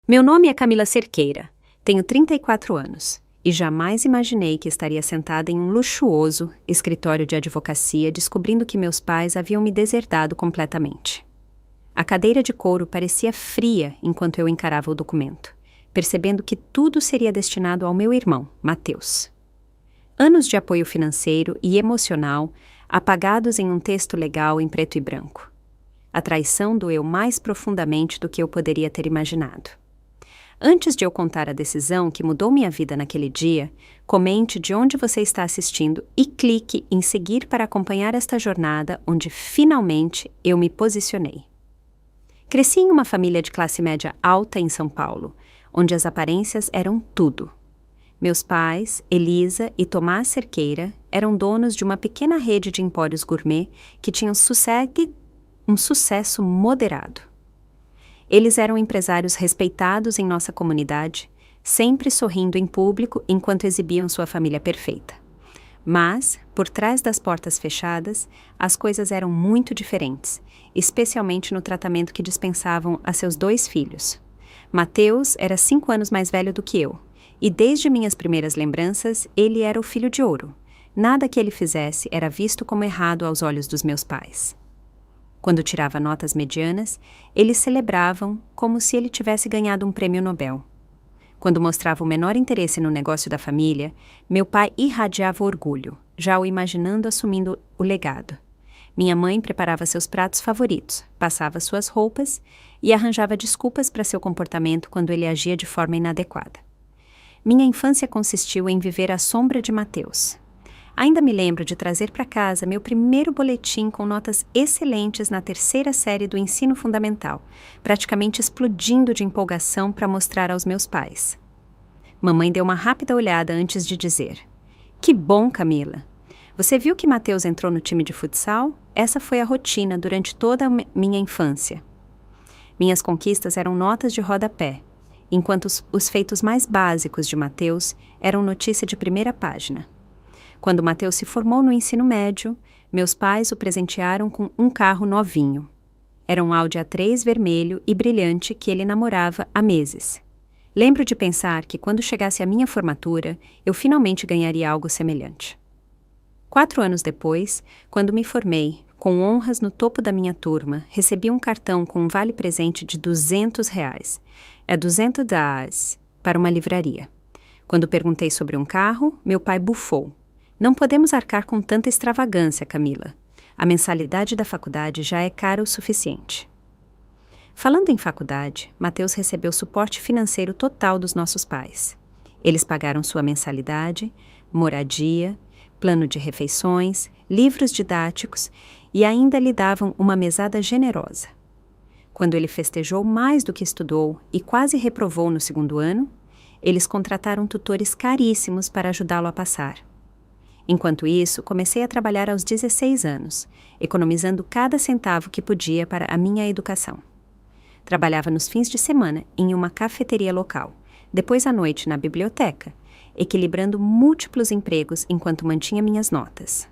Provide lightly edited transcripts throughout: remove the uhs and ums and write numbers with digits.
Meu nome é Camila Cerqueira, tenho 34 anos e jamais imaginei que estaria sentada em um luxuoso escritório de advocacia descobrindo que meus pais haviam me desertado completamente. A cadeira de couro parecia fria enquanto eu encarava o documento, percebendo que tudo seria destinado ao meu irmão, Matheus. Anos de apoio financeiro e emocional apagados em um texto legal em preto e branco. A traição doeu mais profundamente do que eu poderia ter imaginado. Antes de eu contar a decisão que mudou minha vida naquele dia, comente de onde você está assistindo e clique em seguir para acompanhar esta jornada onde finalmente eu me posicionei. Cresci em uma família de classe média alta em São Paulo, onde as aparências eram tudo. Meus pais, Elisa e Tomás Cerqueira, eram donos de uma pequena rede de empórios gourmet que tinham um sucesso moderado. Eles eram empresários respeitados em nossa comunidade, sempre sorrindo em público enquanto exibiam sua família perfeita. Mas, por trás das portas fechadas, as coisas eram muito diferentes, especialmente no tratamento que dispensavam a seus 2 filhos. Matheus era 5 anos mais velho do que eu, e desde minhas primeiras lembranças, ele era o filho de ouro. Nada que ele fizesse era visto como errado aos olhos dos meus pais. Quando tirava notas medianas, eles celebravam como se ele tivesse ganhado um prêmio Nobel. Quando mostrava o menor interesse no negócio da família, meu pai irradiava orgulho, já o imaginando assumindo o legado. Minha mãe preparava seus pratos favoritos, passava suas roupas e arranjava desculpas para seu comportamento quando ele agia de forma inadequada. Minha infância consistiu em viver à sombra de Matheus. Ainda me lembro de trazer para casa meu primeiro boletim com notas excelentes na 3ª série do ensino fundamental, praticamente explodindo de empolgação para mostrar aos meus pais. Mamãe deu uma rápida olhada antes de dizer: "Que bom, Camila! Você viu que Matheus entrou no time de futsal? Essa foi a rotina durante toda a minha infância." Minhas conquistas eram notas de rodapé, enquanto os feitos mais básicos de Matheus eram notícia de primeira página. Quando Matheus se formou no ensino médio, meus pais o presentearam com um carro novinho. Era um Audi A3 vermelho e brilhante que ele namorava há meses. Lembro de pensar que quando chegasse a minha formatura, eu finalmente ganharia algo semelhante. 4 anos depois, quando me formei, com honras no topo da minha turma, recebi um cartão com um vale-presente de R$200. É $200 para uma livraria. Quando perguntei sobre um carro, meu pai bufou. "Não podemos arcar com tanta extravagância, Camila. A mensalidade da faculdade já é cara o suficiente." Falando em faculdade, Matheus recebeu suporte financeiro total dos nossos pais. Eles pagaram sua mensalidade, moradia, plano de refeições, livros didáticos e ainda lhe davam uma mesada generosa. Quando ele festejou mais do que estudou e quase reprovou no 2º ano, eles contrataram tutores caríssimos para ajudá-lo a passar. Enquanto isso, comecei a trabalhar aos 16 anos, economizando cada centavo que podia para a minha educação. Trabalhava nos fins de semana em uma cafeteria local, depois à noite na biblioteca, equilibrando múltiplos empregos enquanto mantinha minhas notas.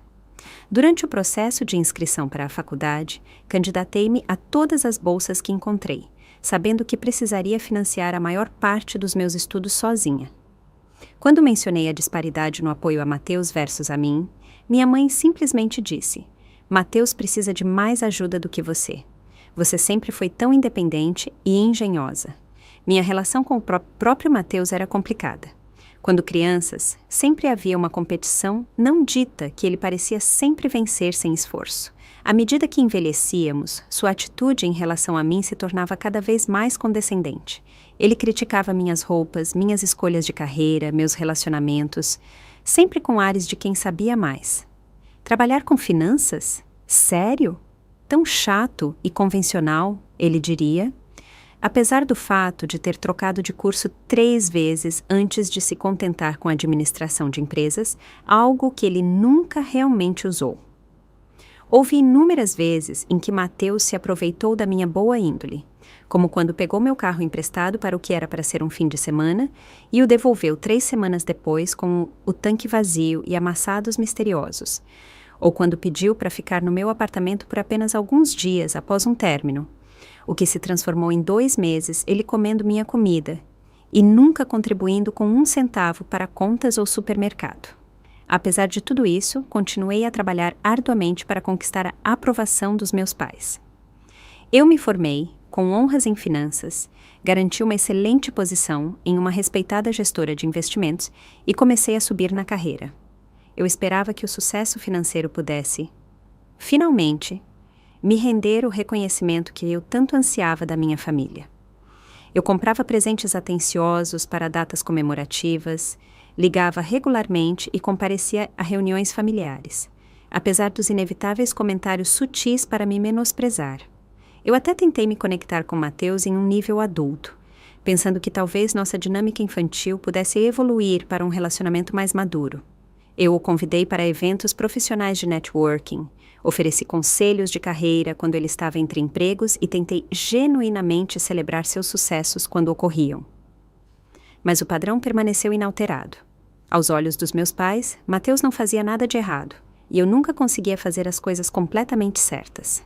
Durante o processo de inscrição para a faculdade, candidatei-me a todas as bolsas que encontrei, sabendo que precisaria financiar a maior parte dos meus estudos sozinha. Quando mencionei a disparidade no apoio a Matheus versus a mim, minha mãe simplesmente disse: "Matheus precisa de mais ajuda do que você. Você sempre foi tão independente e engenhosa." Minha relação com o próprio Matheus era complicada. Quando crianças, sempre havia uma competição não dita que ele parecia sempre vencer sem esforço. À medida que envelhecíamos, sua atitude em relação a mim se tornava cada vez mais condescendente. Ele criticava minhas roupas, minhas escolhas de carreira, meus relacionamentos, sempre com ares de quem sabia mais. Trabalhar com finanças? Sério? Tão chato e convencional, ele diria. Apesar do fato de ter trocado de curso 3 vezes antes de se contentar com a administração de empresas, algo que ele nunca realmente usou. Houve inúmeras vezes em que Matheus se aproveitou da minha boa índole, como quando pegou meu carro emprestado para o que era para ser um fim de semana e o devolveu 3 semanas depois com o tanque vazio e amassados misteriosos, ou quando pediu para ficar no meu apartamento por apenas alguns dias após um término, o que se transformou em 2 meses ele comendo minha comida e nunca contribuindo com 1 centavo para contas ou supermercado. Apesar de tudo isso, continuei a trabalhar arduamente para conquistar a aprovação dos meus pais. Eu me formei, com honras em finanças, garanti uma excelente posição em uma respeitada gestora de investimentos e comecei a subir na carreira. Eu esperava que o sucesso financeiro pudesse, finalmente, me render o reconhecimento que eu tanto ansiava da minha família. Eu comprava presentes atenciosos para datas comemorativas, ligava regularmente e comparecia a reuniões familiares, apesar dos inevitáveis comentários sutis para me menosprezar. Eu até tentei me conectar com Mateus em um nível adulto, pensando que talvez nossa dinâmica infantil pudesse evoluir para um relacionamento mais maduro. Eu o convidei para eventos profissionais de networking, ofereci conselhos de carreira quando ele estava entre empregos e tentei genuinamente celebrar seus sucessos quando ocorriam. Mas o padrão permaneceu inalterado. Aos olhos dos meus pais, Mateus não fazia nada de errado, e eu nunca conseguia fazer as coisas completamente certas.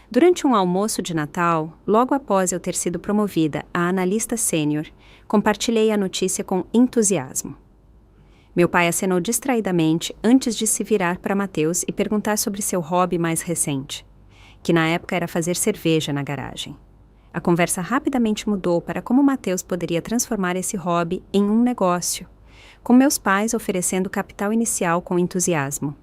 Durante um almoço de Natal, logo após eu ter sido promovida a analista sênior, compartilhei a notícia com entusiasmo. Meu pai acenou distraidamente antes de se virar para Mateus e perguntar sobre seu hobby mais recente, que na época era fazer cerveja na garagem. A conversa rapidamente mudou para como Mateus poderia transformar esse hobby em um negócio, com meus pais oferecendo capital inicial com entusiasmo.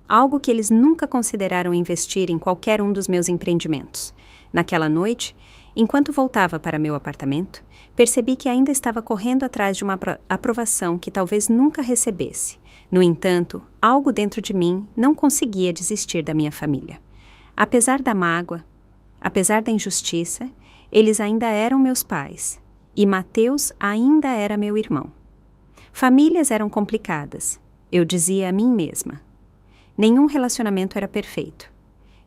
Algo que eles nunca consideraram investir em qualquer um dos meus empreendimentos. Naquela noite, enquanto voltava para meu apartamento, percebi que ainda estava correndo atrás de uma aprovação que talvez nunca recebesse. No entanto, algo dentro de mim não conseguia desistir da minha família. Apesar da mágoa, apesar da injustiça, eles ainda eram meus pais, e Mateus ainda era meu irmão. Famílias eram complicadas, eu dizia a mim mesma. Nenhum relacionamento era perfeito.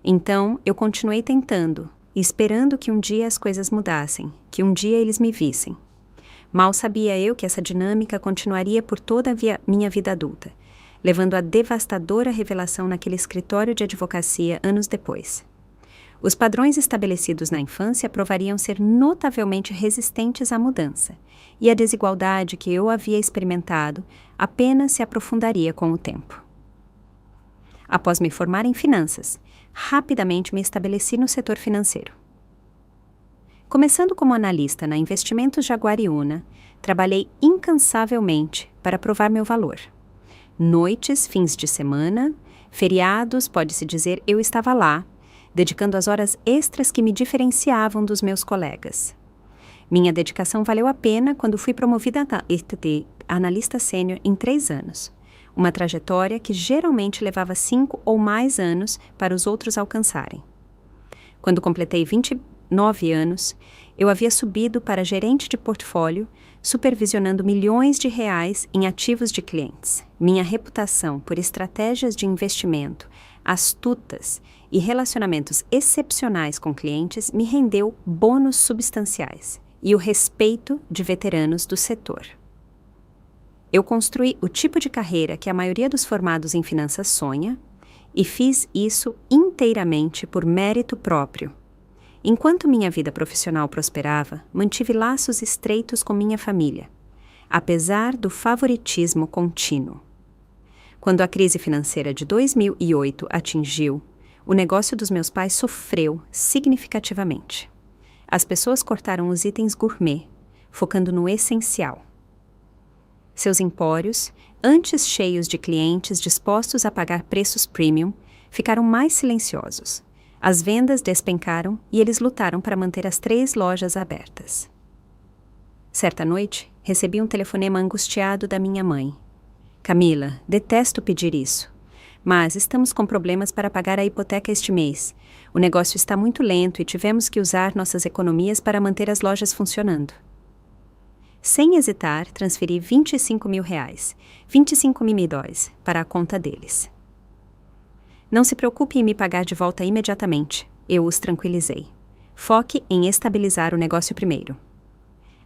Então, eu continuei tentando, esperando que um dia as coisas mudassem, que um dia eles me vissem. Mal sabia eu que essa dinâmica continuaria por toda a minha vida adulta, levando à devastadora revelação naquele escritório de advocacia anos depois. Os padrões estabelecidos na infância provariam ser notavelmente resistentes à mudança, e a desigualdade que eu havia experimentado apenas se aprofundaria com o tempo. Após me formar em finanças, rapidamente me estabeleci no setor financeiro. Começando como analista na Investimentos Jaguariúna, trabalhei incansavelmente para provar meu valor. Noites, fins de semana, feriados, pode-se dizer, eu estava lá, dedicando as horas extras que me diferenciavam dos meus colegas. Minha dedicação valeu a pena quando fui promovida a analista sênior em 3 anos. Uma trajetória que geralmente levava 5 ou mais anos para os outros alcançarem. Quando completei 29 anos, eu havia subido para gerente de portfólio, supervisionando milhões de reais em ativos de clientes. Minha reputação por estratégias de investimento astutas e relacionamentos excepcionais com clientes me rendeu bônus substanciais e o respeito de veteranos do setor. Eu construí o tipo de carreira que a maioria dos formados em finanças sonha e fiz isso inteiramente por mérito próprio. Enquanto minha vida profissional prosperava, mantive laços estreitos com minha família, apesar do favoritismo contínuo. Quando a crise financeira de 2008 atingiu, o negócio dos meus pais sofreu significativamente. As pessoas cortaram os itens gourmet, focando no essencial. Seus empórios, antes cheios de clientes dispostos a pagar preços premium, ficaram mais silenciosos. As vendas despencaram e eles lutaram para manter as 3 lojas abertas. Certa noite, recebi um telefonema angustiado da minha mãe. Camila, detesto pedir isso, mas estamos com problemas para pagar a hipoteca este mês. O negócio está muito lento e tivemos que usar nossas economias para manter as lojas funcionando. Sem hesitar, transferi R$25 mil, 25 mil dólares, para a conta deles. Não se preocupe em me pagar de volta imediatamente, eu os tranquilizei. Foque em estabilizar o negócio primeiro.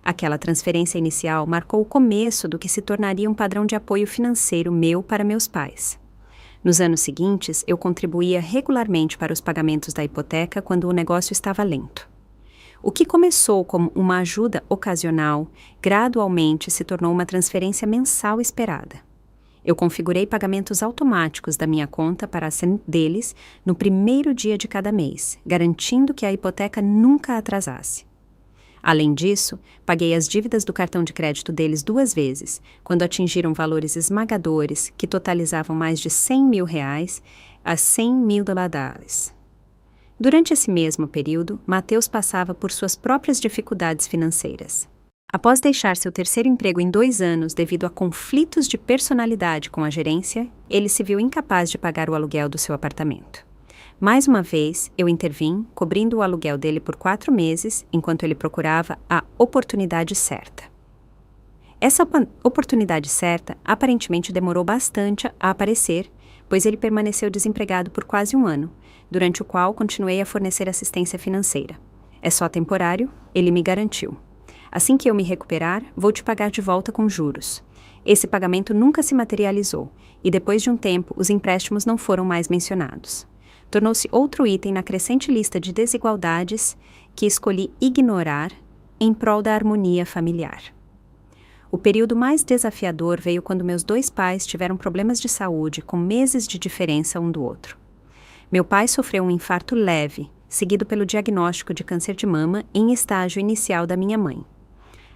Aquela transferência inicial marcou o começo do que se tornaria um padrão de apoio financeiro meu para meus pais. Nos anos seguintes, eu contribuía regularmente para os pagamentos da hipoteca quando o negócio estava lento. O que começou como uma ajuda ocasional, gradualmente se tornou uma transferência mensal esperada. Eu configurei pagamentos automáticos da minha conta para deles no primeiro dia de cada mês, garantindo que a hipoteca nunca atrasasse. Além disso, paguei as dívidas do cartão de crédito deles 2 vezes, quando atingiram valores esmagadores que totalizavam mais de R$100 mil a $100 mil. Durante esse mesmo período, Mateus passava por suas próprias dificuldades financeiras. Após deixar seu terceiro emprego em 2 anos devido a conflitos de personalidade com a gerência, ele se viu incapaz de pagar o aluguel do seu apartamento. Mais uma vez, eu intervim, cobrindo o aluguel dele por 4 meses, enquanto ele procurava a oportunidade certa. Essa oportunidade certa aparentemente demorou bastante a aparecer, pois ele permaneceu desempregado por quase 1 ano, durante o qual continuei a fornecer assistência financeira. É só temporário, ele me garantiu. Assim que eu me recuperar, vou te pagar de volta com juros. Esse pagamento nunca se materializou, e depois de um tempo, os empréstimos não foram mais mencionados. Tornou-se outro item na crescente lista de desigualdades que escolhi ignorar em prol da harmonia familiar. O período mais desafiador veio quando meus 2 pais tiveram problemas de saúde com meses de diferença um do outro. Meu pai sofreu um infarto leve, seguido pelo diagnóstico de câncer de mama em estágio inicial da minha mãe.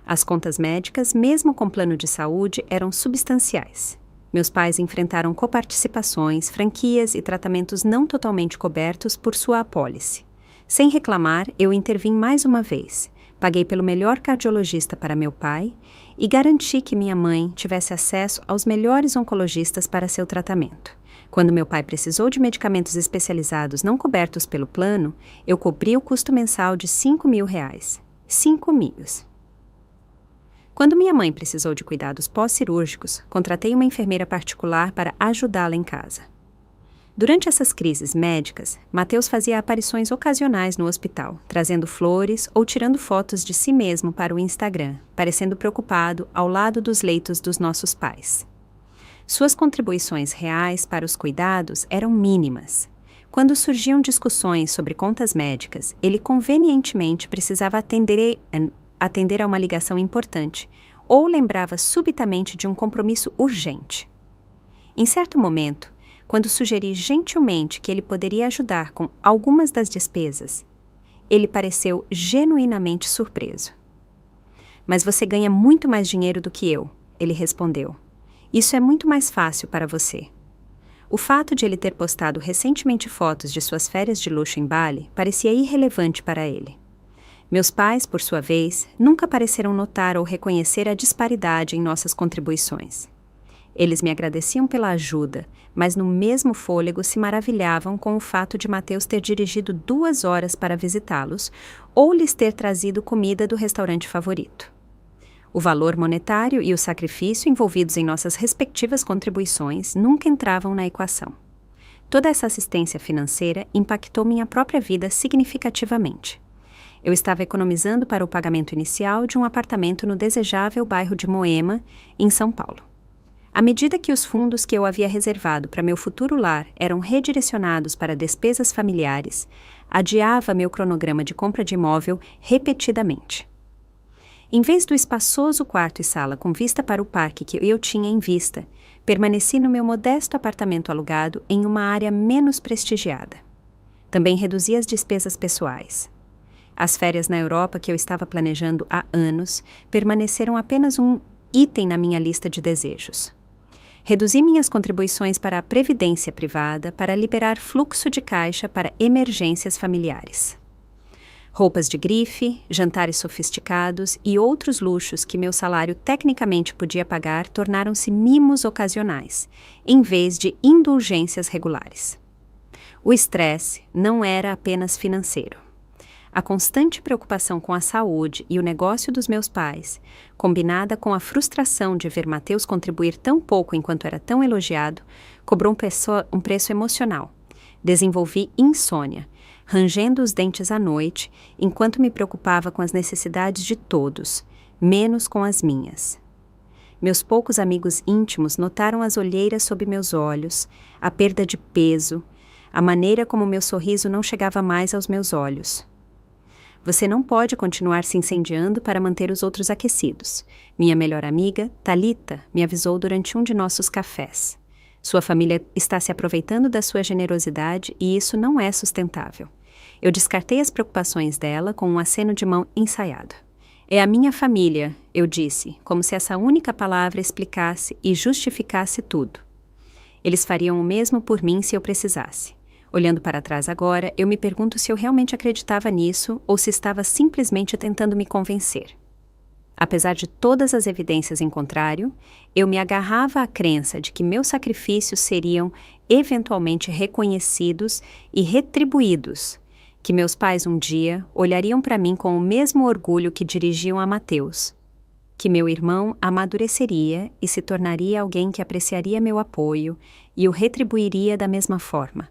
As contas médicas, mesmo com plano de saúde, eram substanciais. Meus pais enfrentaram coparticipações, franquias e tratamentos não totalmente cobertos por sua apólice. Sem reclamar, eu intervim mais uma vez, paguei pelo melhor cardiologista para meu pai e garanti que minha mãe tivesse acesso aos melhores oncologistas para seu tratamento. Quando meu pai precisou de medicamentos especializados não cobertos pelo plano, eu cobri o custo mensal de R$5 mil. 5 milhos. Quando minha mãe precisou de cuidados pós-cirúrgicos, contratei uma enfermeira particular para ajudá-la em casa. Durante essas crises médicas, Mateus fazia aparições ocasionais no hospital, trazendo flores ou tirando fotos de si mesmo para o Instagram, parecendo preocupado ao lado dos leitos dos nossos pais. Suas contribuições reais para os cuidados eram mínimas. Quando surgiam discussões sobre contas médicas, ele convenientemente precisava atender a uma ligação importante, ou lembrava subitamente de um compromisso urgente. Em certo momento, quando sugeri gentilmente que ele poderia ajudar com algumas das despesas, ele pareceu genuinamente surpreso. "Mas você ganha muito mais dinheiro do que eu", ele respondeu. "Isso é muito mais fácil para você." O fato de ele ter postado recentemente fotos de suas férias de luxo em Bali parecia irrelevante para ele. Meus pais, por sua vez, nunca pareceram notar ou reconhecer a disparidade em nossas contribuições. Eles me agradeciam pela ajuda, mas no mesmo fôlego se maravilhavam com o fato de Mateus ter dirigido 2 horas para visitá-los ou lhes ter trazido comida do restaurante favorito. O valor monetário e o sacrifício envolvidos em nossas respectivas contribuições nunca entravam na equação. Toda essa assistência financeira impactou minha própria vida significativamente. Eu estava economizando para o pagamento inicial de um apartamento no desejável bairro de Moema, em São Paulo. À medida que os fundos que eu havia reservado para meu futuro lar eram redirecionados para despesas familiares, adiava meu cronograma de compra de imóvel repetidamente. Em vez do espaçoso quarto e sala com vista para o parque que eu tinha em vista, permaneci no meu modesto apartamento alugado em uma área menos prestigiada. Também reduzi as despesas pessoais. As férias na Europa que eu estava planejando há anos permaneceram apenas um item na minha lista de desejos. Reduzi minhas contribuições para a previdência privada para liberar fluxo de caixa para emergências familiares. Roupas de grife, jantares sofisticados e outros luxos que meu salário tecnicamente podia pagar tornaram-se mimos ocasionais, em vez de indulgências regulares. O estresse não era apenas financeiro. A constante preocupação com a saúde e o negócio dos meus pais, combinada com a frustração de ver Mateus contribuir tão pouco enquanto era tão elogiado, cobrou um preço emocional. Desenvolvi insônia, rangendo os dentes à noite, enquanto me preocupava com as necessidades de todos, menos com as minhas. Meus poucos amigos íntimos notaram as olheiras sob meus olhos, a perda de peso, a maneira como meu sorriso não chegava mais aos meus olhos. Você não pode continuar se incendiando para manter os outros aquecidos. Minha melhor amiga, Thalita, me avisou durante um de nossos cafés. Sua família está se aproveitando da sua generosidade e isso não é sustentável. Eu descartei as preocupações dela com um aceno de mão ensaiado. É a minha família, eu disse, como se essa única palavra explicasse e justificasse tudo. Eles fariam o mesmo por mim se eu precisasse. Olhando para trás agora, eu me pergunto se eu realmente acreditava nisso ou se estava simplesmente tentando me convencer. Apesar de todas as evidências em contrário, eu me agarrava à crença de que meus sacrifícios seriam eventualmente reconhecidos e retribuídos, que meus pais um dia olhariam para mim com o mesmo orgulho que dirigiam a Mateus, que meu irmão amadureceria e se tornaria alguém que apreciaria meu apoio e o retribuiria da mesma forma.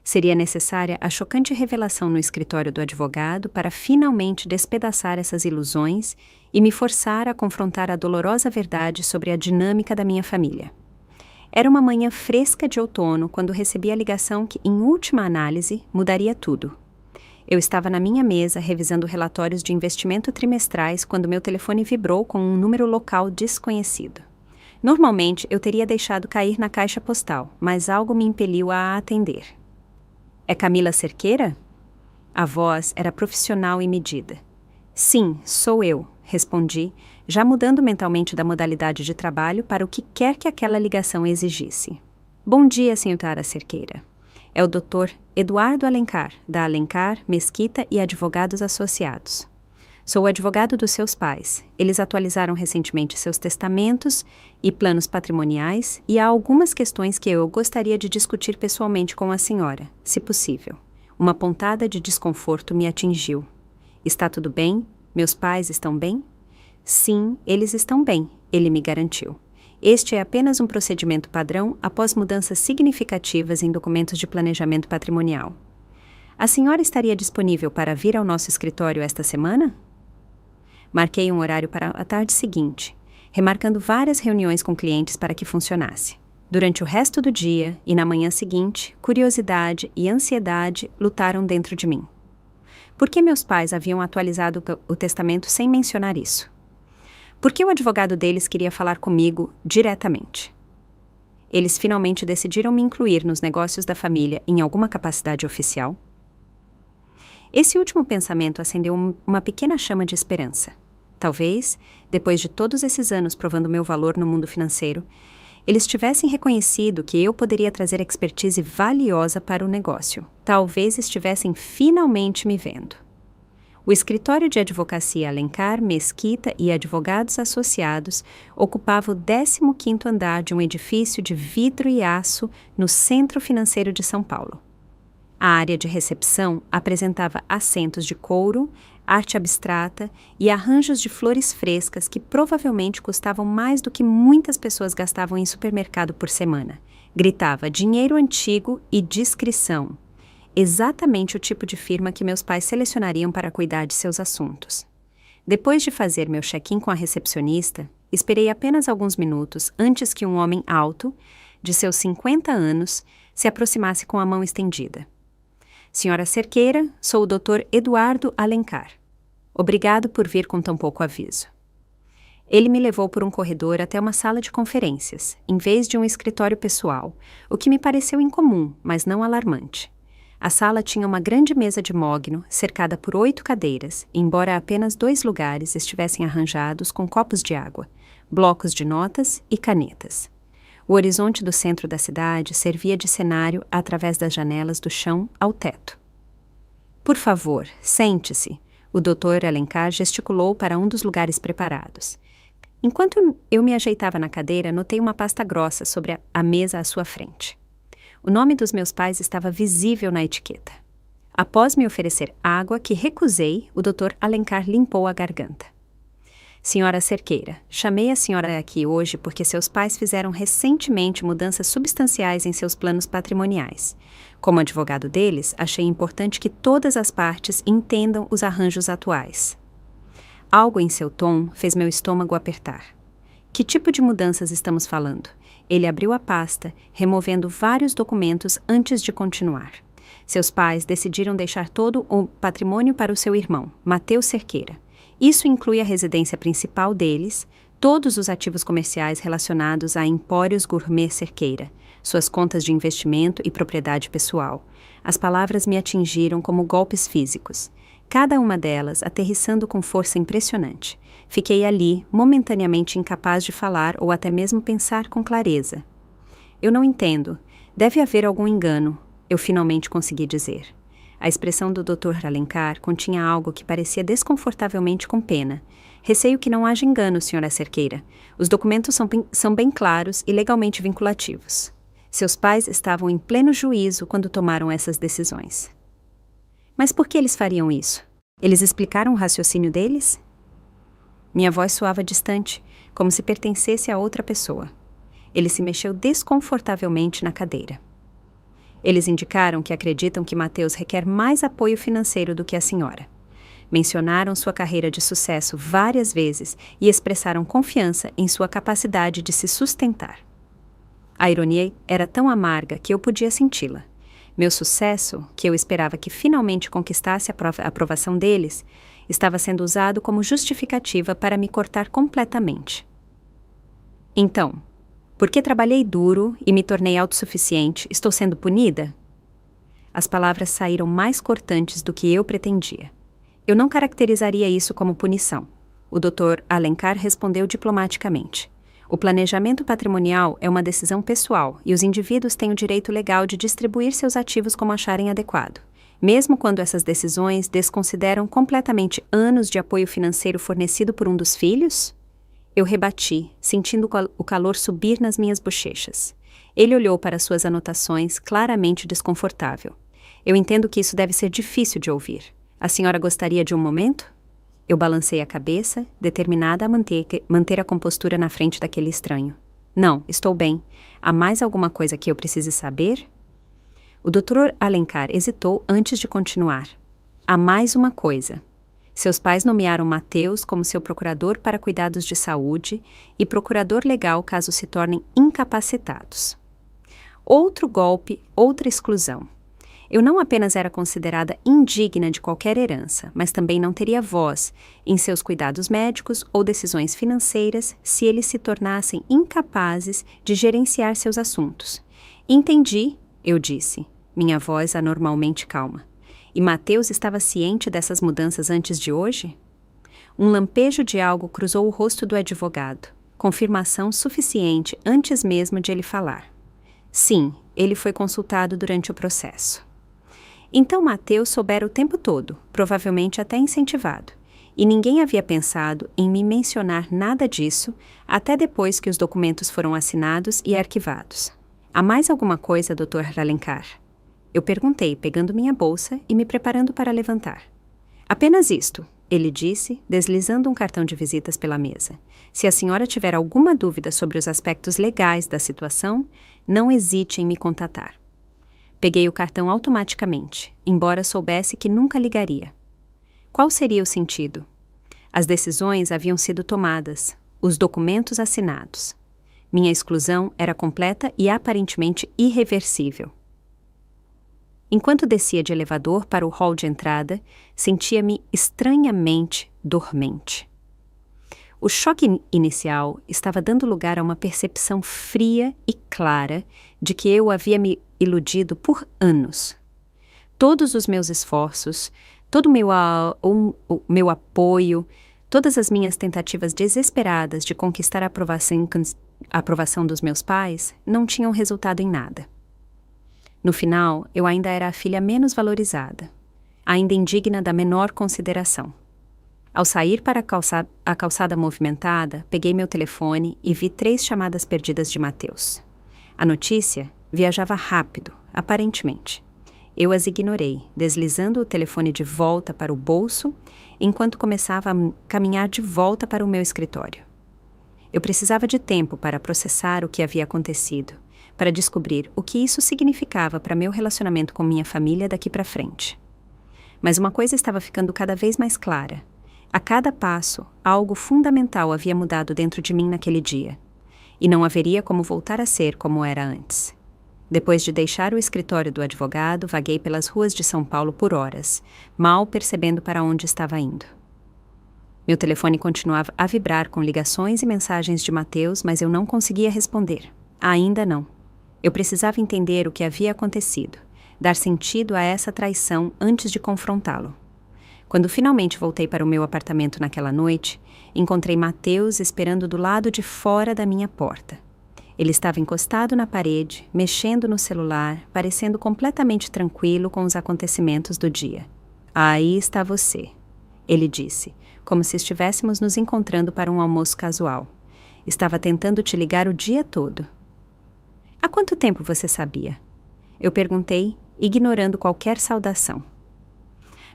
Seria necessária a chocante revelação no escritório do advogado para finalmente despedaçar essas ilusões e me forçar a confrontar a dolorosa verdade sobre a dinâmica da minha família. Era uma manhã fresca de outono quando recebi a ligação que, em última análise, mudaria tudo. Eu estava na minha mesa revisando relatórios de investimento trimestrais quando meu telefone vibrou com um número local desconhecido. Normalmente, eu teria deixado cair na caixa postal, mas algo me impeliu a atender. É Camila Cerqueira? A voz era profissional e medida. Sim, sou eu, respondi, já mudando mentalmente da modalidade de trabalho para o que quer que aquela ligação exigisse. Bom dia, senhora Cerqueira. É o Dr. Eduardo Alencar, da Alencar, Mesquita e Advogados Associados. Sou o advogado dos seus pais. Eles atualizaram recentemente seus testamentos e planos patrimoniais e há algumas questões que eu gostaria de discutir pessoalmente com a senhora, se possível. Uma pontada de desconforto me atingiu. Está tudo bem? Meus pais estão bem? Sim, eles estão bem, ele me garantiu. Este é apenas um procedimento padrão após mudanças significativas em documentos de planejamento patrimonial. A senhora estaria disponível para vir ao nosso escritório esta semana? Marquei um horário para a tarde seguinte, remarcando várias reuniões com clientes para que funcionasse. Durante o resto do dia e na manhã seguinte, curiosidade e ansiedade lutaram dentro de mim. Por que meus pais haviam atualizado o testamento sem mencionar isso? Por que o advogado deles queria falar comigo diretamente? Eles finalmente decidiram me incluir nos negócios da família em alguma capacidade oficial? Esse último pensamento acendeu uma pequena chama de esperança. Talvez, depois de todos esses anos provando meu valor no mundo financeiro, eles tivessem reconhecido que eu poderia trazer expertise valiosa para o negócio. Talvez estivessem finalmente me vendo. O escritório de advocacia Alencar, Mesquita e Advogados Associados ocupava o 15º andar de um edifício de vidro e aço no centro financeiro de São Paulo. A área de recepção apresentava assentos de couro, arte abstrata e arranjos de flores frescas que provavelmente custavam mais do que muitas pessoas gastavam em supermercado por semana. Gritava dinheiro antigo e discrição. Exatamente o tipo de firma que meus pais selecionariam para cuidar de seus assuntos. Depois de fazer meu check-in com a recepcionista, esperei apenas alguns minutos antes que um homem alto, de seus 50 anos, se aproximasse com a mão estendida. Senhora Cerqueira, sou o Dr. Eduardo Alencar. Obrigado por vir com tão pouco aviso. Ele me levou por um corredor até uma sala de conferências, em vez de um escritório pessoal, o que me pareceu incomum, mas não alarmante. A sala tinha uma grande mesa de mogno, cercada por 8 cadeiras, embora apenas 2 lugares estivessem arranjados com copos de água, blocos de notas e canetas. O horizonte do centro da cidade servia de cenário através das janelas do chão ao teto. Por favor, sente-se, o Dr. Alencar gesticulou para um dos lugares preparados. Enquanto eu me ajeitava na cadeira, notei uma pasta grossa sobre a mesa à sua frente. O nome dos meus pais estava visível na etiqueta. Após me oferecer água que recusei, o Dr. Alencar limpou a garganta. Senhora Cerqueira, chamei a senhora aqui hoje porque seus pais fizeram recentemente mudanças substanciais em seus planos patrimoniais. Como advogado deles, achei importante que todas as partes entendam os arranjos atuais. Algo em seu tom fez meu estômago apertar. Que tipo de mudanças estamos falando? Ele abriu a pasta, removendo vários documentos antes de continuar. Seus pais decidiram deixar todo o patrimônio para o seu irmão, Matheus Cerqueira. Isso inclui a residência principal deles, todos os ativos comerciais relacionados a Empórios Gourmet Cerqueira, suas contas de investimento e propriedade pessoal. As palavras me atingiram como golpes físicos, cada uma delas aterrissando com força impressionante. Fiquei ali, momentaneamente incapaz de falar ou até mesmo pensar com clareza. Eu não entendo. Deve haver algum engano, eu finalmente consegui dizer. A expressão do Dr. Alencar continha algo que parecia desconfortavelmente com pena. Receio que não haja engano, Sra. Cerqueira. Os documentos são bem claros e legalmente vinculativos. Seus pais estavam em pleno juízo quando tomaram essas decisões. Mas por que eles fariam isso? Eles explicaram o raciocínio deles? Minha voz soava distante, como se pertencesse a outra pessoa. Ele se mexeu desconfortavelmente na cadeira. Eles indicaram que acreditam que Matheus requer mais apoio financeiro do que a senhora. Mencionaram sua carreira de sucesso várias vezes e expressaram confiança em sua capacidade de se sustentar. A ironia era tão amarga que eu podia senti-la. Meu sucesso, que eu esperava que finalmente conquistasse a aprovação deles, estava sendo usado como justificativa para me cortar completamente. Então, porque trabalhei duro e me tornei autossuficiente, estou sendo punida? As palavras saíram mais cortantes do que eu pretendia. Eu não caracterizaria isso como punição. O Dr. Alencar respondeu diplomaticamente. O planejamento patrimonial é uma decisão pessoal e os indivíduos têm o direito legal de distribuir seus ativos como acharem adequado, mesmo quando essas decisões desconsideram completamente anos de apoio financeiro fornecido por um dos filhos? Eu rebati, sentindo o calor subir nas minhas bochechas. Ele olhou para suas anotações, claramente desconfortável. Eu entendo que isso deve ser difícil de ouvir. A senhora gostaria de um momento? Eu balancei a cabeça, determinada a manter a compostura na frente daquele estranho. Não, estou bem. Há mais alguma coisa que eu precise saber? O Dr. Alencar hesitou antes de continuar. Há mais uma coisa. Seus pais nomearam Matheus como seu procurador para cuidados de saúde e procurador legal caso se tornem incapacitados. Outro golpe, outra exclusão. Eu não apenas era considerada indigna de qualquer herança, mas também não teria voz em seus cuidados médicos ou decisões financeiras se eles se tornassem incapazes de gerenciar seus assuntos. Entendi, eu disse, minha voz anormalmente calma. E Matheus estava ciente dessas mudanças antes de hoje? Um lampejo de algo cruzou o rosto do advogado, confirmação suficiente antes mesmo de ele falar. Sim, ele foi consultado durante o processo. Então Matheus soubera o tempo todo, provavelmente até incentivado, e ninguém havia pensado em me mencionar nada disso até depois que os documentos foram assinados e arquivados. Há mais alguma coisa, Dr. Alencar? Eu perguntei, pegando minha bolsa e me preparando para levantar. Apenas isto, ele disse, deslizando um cartão de visitas pela mesa. Se a senhora tiver alguma dúvida sobre os aspectos legais da situação, não hesite em me contatar. Peguei o cartão automaticamente, embora soubesse que nunca ligaria. Qual seria o sentido? As decisões haviam sido tomadas, os documentos assinados. Minha exclusão era completa e aparentemente irreversível. Enquanto descia de elevador para o hall de entrada, sentia-me estranhamente dormente. O choque inicial estava dando lugar a uma percepção fria e clara de que eu havia me iludido por anos. Todos os meus esforços, todo o meu apoio, todas as minhas tentativas desesperadas de conquistar a aprovação dos meus pais não tinham resultado em nada. No final, eu ainda era a filha menos valorizada, ainda indigna da menor consideração. Ao sair para a calçada movimentada, peguei meu telefone e vi 3 chamadas perdidas de Matheus. A notícia viajava rápido, aparentemente. Eu as ignorei, deslizando o telefone de volta para o bolso, enquanto começava a caminhar de volta para o meu escritório. Eu precisava de tempo para processar o que havia acontecido, para descobrir o que isso significava para meu relacionamento com minha família daqui para frente. Mas uma coisa estava ficando cada vez mais clara. A cada passo, algo fundamental havia mudado dentro de mim naquele dia. E não haveria como voltar a ser como era antes. Depois de deixar o escritório do advogado, vaguei pelas ruas de São Paulo por horas, mal percebendo para onde estava indo. Meu telefone continuava a vibrar com ligações e mensagens de Mateus, mas eu não conseguia responder. Ainda não. Eu precisava entender o que havia acontecido, dar sentido a essa traição antes de confrontá-lo. Quando finalmente voltei para o meu apartamento naquela noite, encontrei Mateus esperando do lado de fora da minha porta. Ele estava encostado na parede, mexendo no celular, parecendo completamente tranquilo com os acontecimentos do dia. "Aí está você", ele disse, como se estivéssemos nos encontrando para um almoço casual. "Estava tentando te ligar o dia todo." "Há quanto tempo você sabia?" Eu perguntei, ignorando qualquer saudação.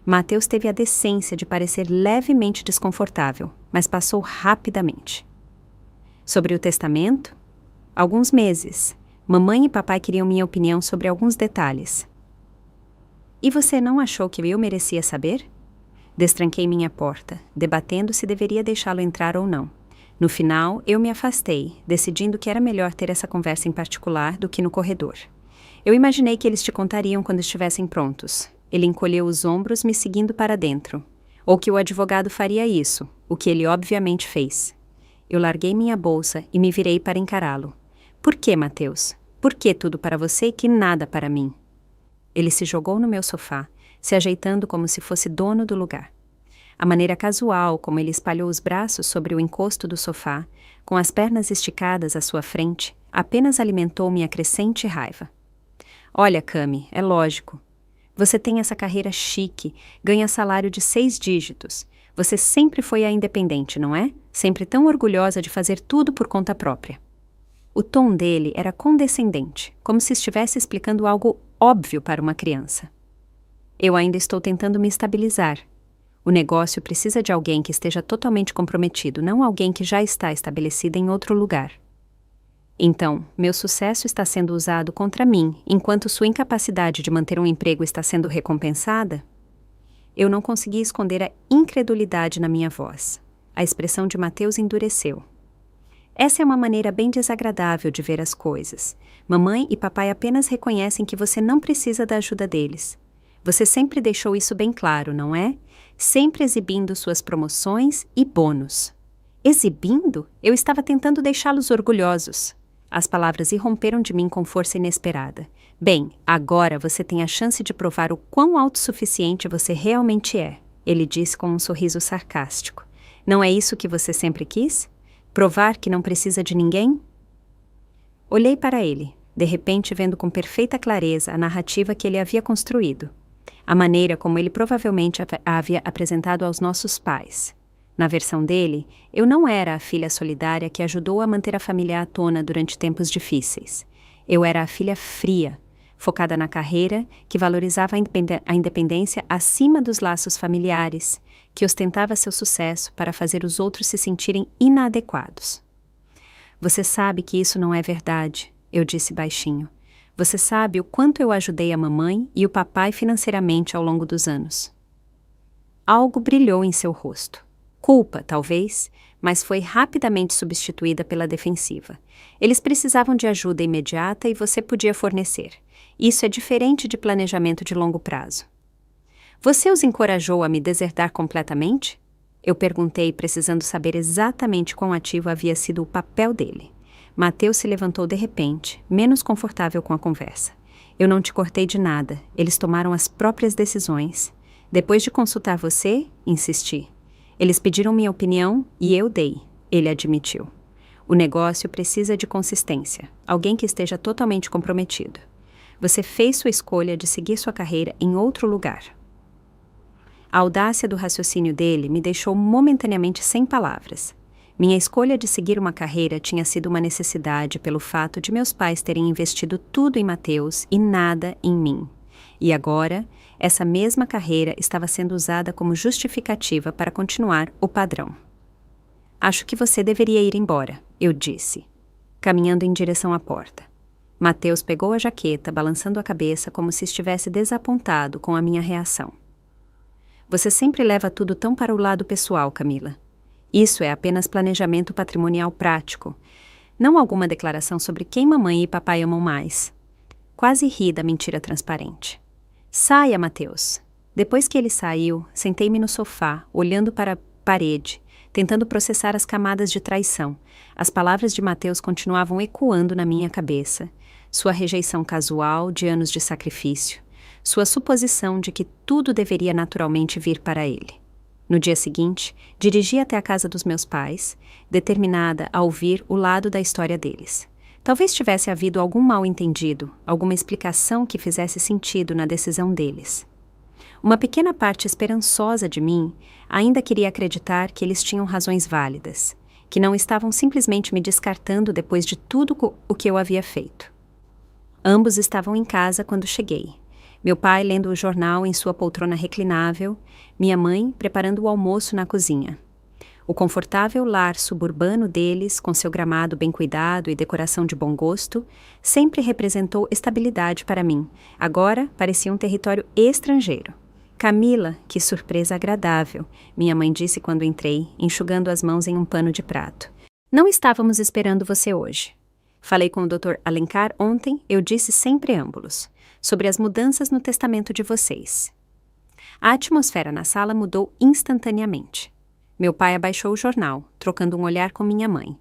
Mateus teve a decência de parecer levemente desconfortável, mas passou rapidamente. "Sobre o testamento?" "Alguns meses. Mamãe e papai queriam minha opinião sobre alguns detalhes." "E você não achou que eu merecia saber?" Destranquei minha porta, debatendo se deveria deixá-lo entrar ou não. No final, eu me afastei, decidindo que era melhor ter essa conversa em particular do que no corredor. "Eu imaginei que eles te contariam quando estivessem prontos." Ele encolheu os ombros, me seguindo para dentro. "Ou que o advogado faria isso, o que ele obviamente fez." Eu larguei minha bolsa e me virei para encará-lo. "Por que, Mateus? Por que tudo para você e que nada para mim?" Ele se jogou no meu sofá, se ajeitando como se fosse dono do lugar. A maneira casual como ele espalhou os braços sobre o encosto do sofá, com as pernas esticadas à sua frente, apenas alimentou minha crescente raiva. "Olha, Cami, é lógico. Você tem essa carreira chique, ganha salário de 6 dígitos. Você sempre foi a independente, não é? Sempre tão orgulhosa de fazer tudo por conta própria." O tom dele era condescendente, como se estivesse explicando algo óbvio para uma criança. "Eu ainda estou tentando me estabilizar. O negócio precisa de alguém que esteja totalmente comprometido, não alguém que já está estabelecida em outro lugar." "Então, meu sucesso está sendo usado contra mim, enquanto sua incapacidade de manter um emprego está sendo recompensada?" Eu não consegui esconder a incredulidade na minha voz. A expressão de Mateus endureceu. "Essa é uma maneira bem desagradável de ver as coisas. Mamãe e papai apenas reconhecem que você não precisa da ajuda deles. Você sempre deixou isso bem claro, não é? Sempre exibindo suas promoções e bônus." "Exibindo? Eu estava tentando deixá-los orgulhosos." As palavras irromperam de mim com força inesperada. "Bem, agora você tem a chance de provar o quão autossuficiente você realmente é", ele disse com um sorriso sarcástico. "Não é isso que você sempre quis? Provar que não precisa de ninguém?" Olhei para ele, de repente vendo com perfeita clareza a narrativa que ele havia construído. A maneira como ele provavelmente a havia apresentado aos nossos pais. Na versão dele, eu não era a filha solidária que ajudou a manter a família à tona durante tempos difíceis. Eu era a filha fria, focada na carreira, que valorizava a independência acima dos laços familiares, que ostentava seu sucesso para fazer os outros se sentirem inadequados. "Você sabe que isso não é verdade", eu disse baixinho. "Você sabe o quanto eu ajudei a mamãe e o papai financeiramente ao longo dos anos." Algo brilhou em seu rosto. Culpa, talvez, mas foi rapidamente substituída pela defensiva. "Eles precisavam de ajuda imediata e você podia fornecer. Isso é diferente de planejamento de longo prazo." "Você os encorajou a me desertar completamente?" Eu perguntei, precisando saber exatamente quão ativo havia sido o papel dele. Mateus se levantou de repente, menos confortável com a conversa. "Eu não te cortei de nada. Eles tomaram as próprias decisões. Depois de consultar você, insisti. Eles pediram minha opinião e eu dei", ele admitiu. "O negócio precisa de consistência, alguém que esteja totalmente comprometido. Você fez sua escolha de seguir sua carreira em outro lugar." A audácia do raciocínio dele me deixou momentaneamente sem palavras. Minha escolha de seguir uma carreira tinha sido uma necessidade pelo fato de meus pais terem investido tudo em Mateus e nada em mim. E agora, essa mesma carreira estava sendo usada como justificativa para continuar o padrão. "Acho que você deveria ir embora", eu disse, caminhando em direção à porta. Mateus pegou a jaqueta, balançando a cabeça como se estivesse desapontado com a minha reação. Você sempre leva tudo tão para o lado pessoal, Camila. Isso é apenas planejamento patrimonial prático, não alguma declaração sobre quem mamãe e papai amam mais. Quase ri da mentira transparente. Saia, Mateus. Depois que ele saiu, sentei-me no sofá, olhando para a parede, tentando processar as camadas de traição. As palavras de Mateus continuavam ecoando na minha cabeça. Sua rejeição casual de anos de sacrifício. Sua suposição de que tudo deveria naturalmente vir para ele. No dia seguinte, dirigi até a casa dos meus pais, determinada a ouvir o lado da história deles. Talvez tivesse havido algum mal-entendido, alguma explicação que fizesse sentido na decisão deles. Uma pequena parte esperançosa de mim ainda queria acreditar que eles tinham razões válidas, que não estavam simplesmente me descartando depois de tudo o que eu havia feito. Ambos estavam em casa quando cheguei. Meu pai lendo o jornal em sua poltrona reclinável, minha mãe preparando o almoço na cozinha. O confortável lar suburbano deles, com seu gramado bem cuidado e decoração de bom gosto, sempre representou estabilidade para mim. Agora parecia um território estrangeiro. Camila, que surpresa agradável, minha mãe disse quando entrei, enxugando as mãos em um pano de prato. Não estávamos esperando você hoje. Falei com o Dr. Alencar ontem, eu disse sem preâmbulos, sobre as mudanças no testamento de vocês. A atmosfera na sala mudou instantaneamente. Meu pai abaixou o jornal, trocando um olhar com minha mãe.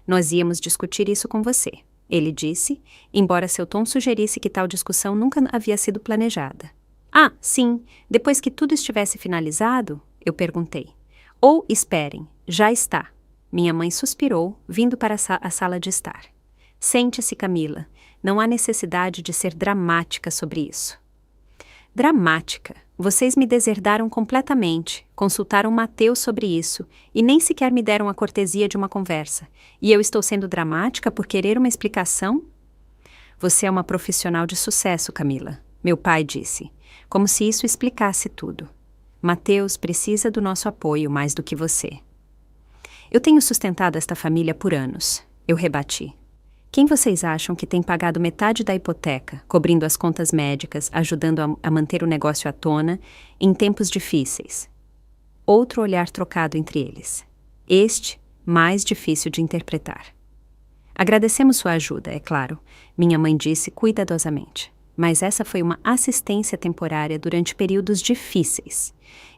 Nós íamos discutir isso com você, ele disse, embora seu tom sugerisse que tal discussão nunca havia sido planejada. Ah, sim, depois que tudo estivesse finalizado? Eu perguntei. Ou esperem, já está. Minha mãe suspirou, vindo para a sala de estar. Sente-se, Camila. Não há necessidade de ser dramática sobre isso. Dramática? Vocês me deserdaram completamente, consultaram Mateus sobre isso e nem sequer me deram a cortesia de uma conversa. E eu estou sendo dramática por querer uma explicação? Você é uma profissional de sucesso, Camila, meu pai disse, como se isso explicasse tudo. Mateus precisa do nosso apoio mais do que você. Eu tenho sustentado esta família por anos, eu rebati. Quem vocês acham que tem pagado metade da hipoteca, cobrindo as contas médicas, ajudando a manter o negócio à tona, em tempos difíceis? Outro olhar trocado entre eles. Este, mais difícil de interpretar. Agradecemos sua ajuda, é claro, minha mãe disse cuidadosamente. Mas essa foi uma assistência temporária durante períodos difíceis.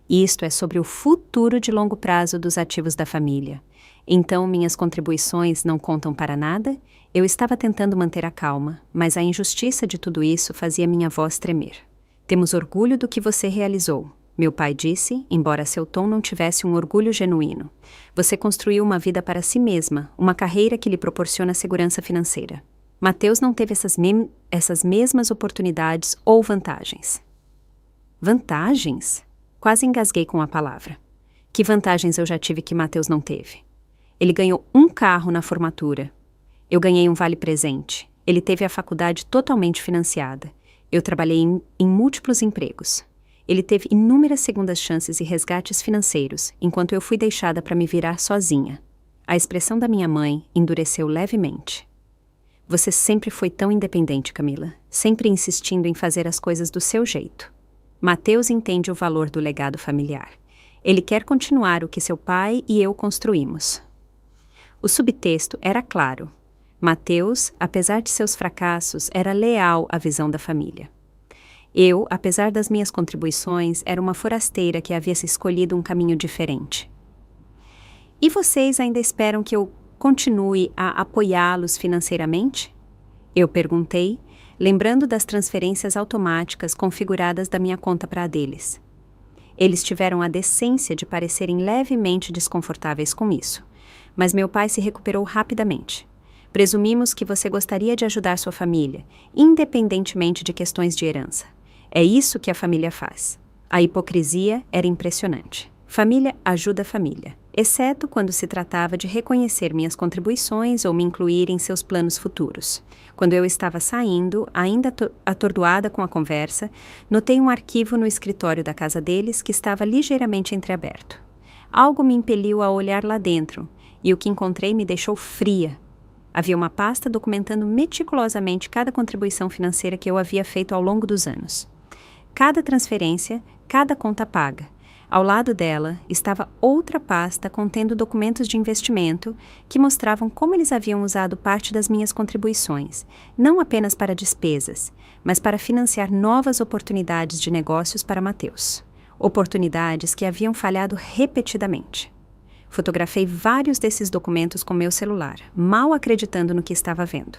Isto é sobre o futuro de longo prazo dos ativos da família. Então, minhas contribuições não contam para nada? Eu estava tentando manter a calma, mas a injustiça de tudo isso fazia minha voz tremer. Temos orgulho do que você realizou, meu pai disse, embora seu tom não tivesse um orgulho genuíno. Você construiu uma vida para si mesma, uma carreira que lhe proporciona segurança financeira. Mateus não teve essas mesmas oportunidades ou vantagens. Vantagens? Quase engasguei com a palavra. Que vantagens eu já tive que Mateus não teve? Ele ganhou um carro na formatura. Eu ganhei um vale-presente. Ele teve a faculdade totalmente financiada. Eu trabalhei em múltiplos empregos. Ele teve inúmeras segundas chances e resgates financeiros, enquanto eu fui deixada para me virar sozinha. A expressão da minha mãe endureceu levemente. Você sempre foi tão independente, Camila, sempre insistindo em fazer as coisas do seu jeito. Mateus entende o valor do legado familiar. Ele quer continuar o que seu pai e eu construímos. O subtexto era claro. Mateus, apesar de seus fracassos, era leal à visão da família. Eu, apesar das minhas contribuições, era uma forasteira que havia se escolhido um caminho diferente. E vocês ainda esperam que eu continue a apoiá-los financeiramente? Eu perguntei, lembrando das transferências automáticas configuradas da minha conta para a deles. Eles tiveram a decência de parecerem levemente desconfortáveis com isso, mas meu pai se recuperou rapidamente. Presumimos que você gostaria de ajudar sua família, independentemente de questões de herança. É isso que a família faz. A hipocrisia era impressionante. Família ajuda família, exceto quando se tratava de reconhecer minhas contribuições ou me incluir em seus planos futuros. Quando eu estava saindo, ainda atordoada com a conversa, notei um arquivo no escritório da casa deles que estava ligeiramente entreaberto. Algo me impeliu a olhar lá dentro, e o que encontrei me deixou fria. Havia uma pasta documentando meticulosamente cada contribuição financeira que eu havia feito ao longo dos anos. Cada transferência, cada conta paga. Ao lado dela estava outra pasta contendo documentos de investimento que mostravam como eles haviam usado parte das minhas contribuições, não apenas para despesas, mas para financiar novas oportunidades de negócios para Mateus. Oportunidades que haviam falhado repetidamente. Fotografei vários desses documentos com meu celular, mal acreditando no que estava vendo.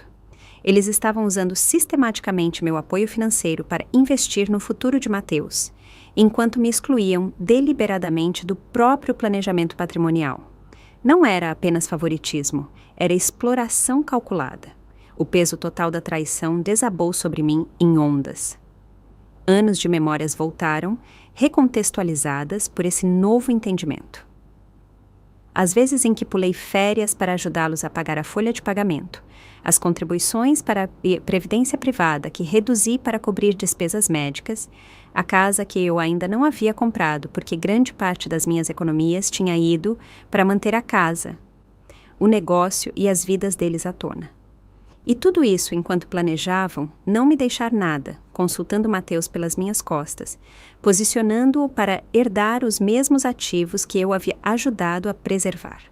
Eles estavam usando sistematicamente meu apoio financeiro para investir no futuro de Mateus, enquanto me excluíam deliberadamente do próprio planejamento patrimonial. Não era apenas favoritismo, era exploração calculada. O peso total da traição desabou sobre mim em ondas. Anos de memórias voltaram, recontextualizadas por esse novo entendimento. As vezes em que pulei férias para ajudá-los a pagar a folha de pagamento, as contribuições para a previdência privada que reduzi para cobrir despesas médicas, a casa que eu ainda não havia comprado porque grande parte das minhas economias tinha ido para manter a casa, o negócio e as vidas deles à tona. E tudo isso enquanto planejavam não me deixar nada, consultando Mateus pelas minhas costas, posicionando-o para herdar os mesmos ativos que eu havia ajudado a preservar.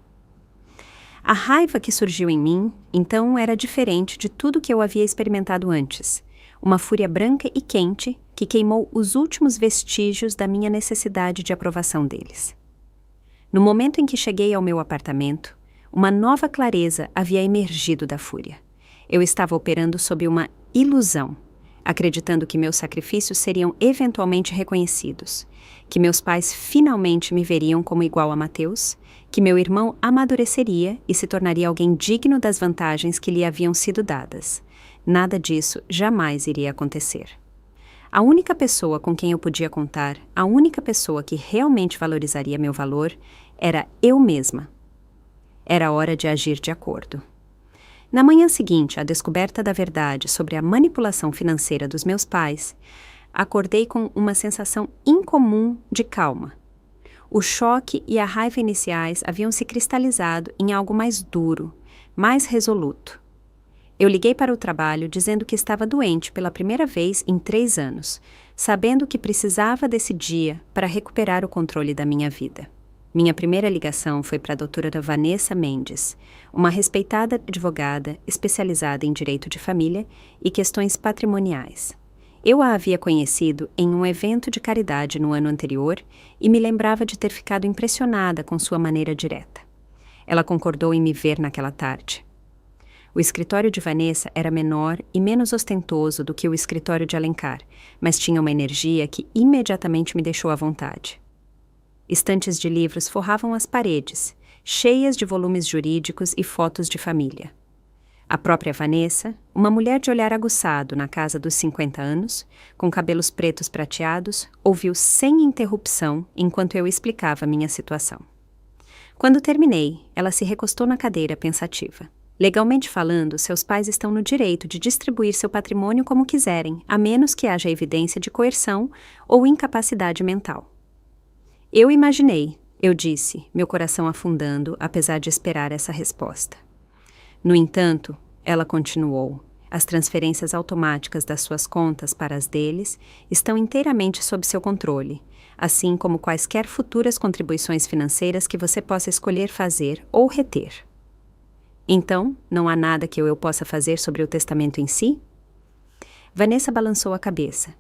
A raiva que surgiu em mim, então, era diferente de tudo que eu havia experimentado antes. Uma fúria branca e quente que queimou os últimos vestígios da minha necessidade de aprovação deles. No momento em que cheguei ao meu apartamento, uma nova clareza havia emergido da fúria. Eu estava operando sob uma ilusão, acreditando que meus sacrifícios seriam eventualmente reconhecidos, que meus pais finalmente me veriam como igual a Mateus, que meu irmão amadureceria e se tornaria alguém digno das vantagens que lhe haviam sido dadas. Nada disso jamais iria acontecer. A única pessoa com quem eu podia contar, a única pessoa que realmente valorizaria meu valor, era eu mesma. Era hora de agir de acordo. Na manhã seguinte à descoberta da verdade sobre a manipulação financeira dos meus pais, acordei com uma sensação incomum de calma. O choque e a raiva iniciais haviam se cristalizado em algo mais duro, mais resoluto. Eu liguei para o trabalho dizendo que estava doente pela primeira vez em 3 anos, sabendo que precisava desse dia para recuperar o controle da minha vida. Minha primeira ligação foi para a doutora Vanessa Mendes, uma respeitada advogada especializada em direito de família e questões patrimoniais. Eu a havia conhecido em um evento de caridade no ano anterior e me lembrava de ter ficado impressionada com sua maneira direta. Ela concordou em me ver naquela tarde. O escritório de Vanessa era menor e menos ostentoso do que o escritório de Alencar, mas tinha uma energia que imediatamente me deixou à vontade. Estantes de livros forravam as paredes, cheias de volumes jurídicos e fotos de família. A própria Vanessa, uma mulher de olhar aguçado na casa dos 50 anos, com cabelos pretos prateados, ouviu sem interrupção enquanto eu explicava minha situação. Quando terminei, ela se recostou na cadeira pensativa. Legalmente falando, seus pais estão no direito de distribuir seu patrimônio como quiserem, a menos que haja evidência de coerção ou incapacidade mental. Eu imaginei, eu disse, meu coração afundando, apesar de esperar essa resposta. No entanto, ela continuou, as transferências automáticas das suas contas para as deles estão inteiramente sob seu controle, assim como quaisquer futuras contribuições financeiras que você possa escolher fazer ou reter. Então, não há nada que eu possa fazer sobre o testamento em si? Vanessa balançou a cabeça.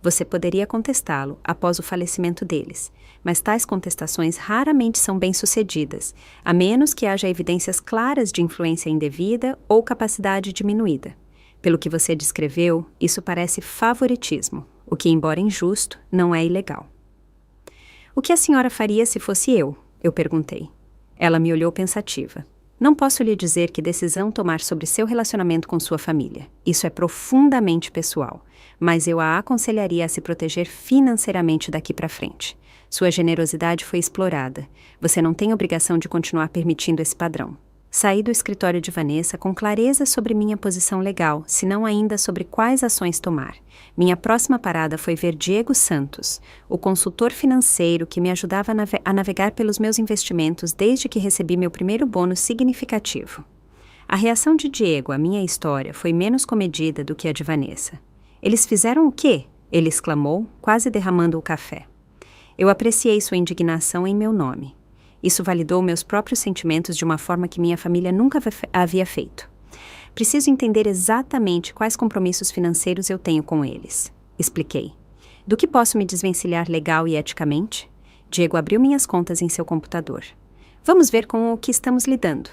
Você poderia contestá-lo após o falecimento deles, mas tais contestações raramente são bem-sucedidas, a menos que haja evidências claras de influência indevida ou capacidade diminuída. Pelo que você descreveu, isso parece favoritismo, o que, embora injusto, não é ilegal. O que a senhora faria se fosse eu? Eu perguntei. Ela me olhou pensativa. Não posso lhe dizer que decisão tomar sobre seu relacionamento com sua família. Isso é profundamente pessoal, mas eu a aconselharia a se proteger financeiramente daqui para frente. Sua generosidade foi explorada. Você não tem obrigação de continuar permitindo esse padrão. Saí do escritório de Vanessa com clareza sobre minha posição legal, se não ainda sobre quais ações tomar. Minha próxima parada foi ver Diego Santos, o consultor financeiro que me ajudava a navegar pelos meus investimentos desde que recebi meu primeiro bônus significativo. A reação de Diego à minha história foi menos comedida do que a de Vanessa. Eles fizeram o quê? Ele exclamou, quase derramando o café. Eu apreciei sua indignação em meu nome. Isso validou meus próprios sentimentos de uma forma que minha família nunca havia feito. Preciso entender exatamente quais compromissos financeiros eu tenho com eles. Expliquei. Do que posso me desvencilhar legal e eticamente? Diego abriu minhas contas em seu computador. Vamos ver com o que estamos lidando.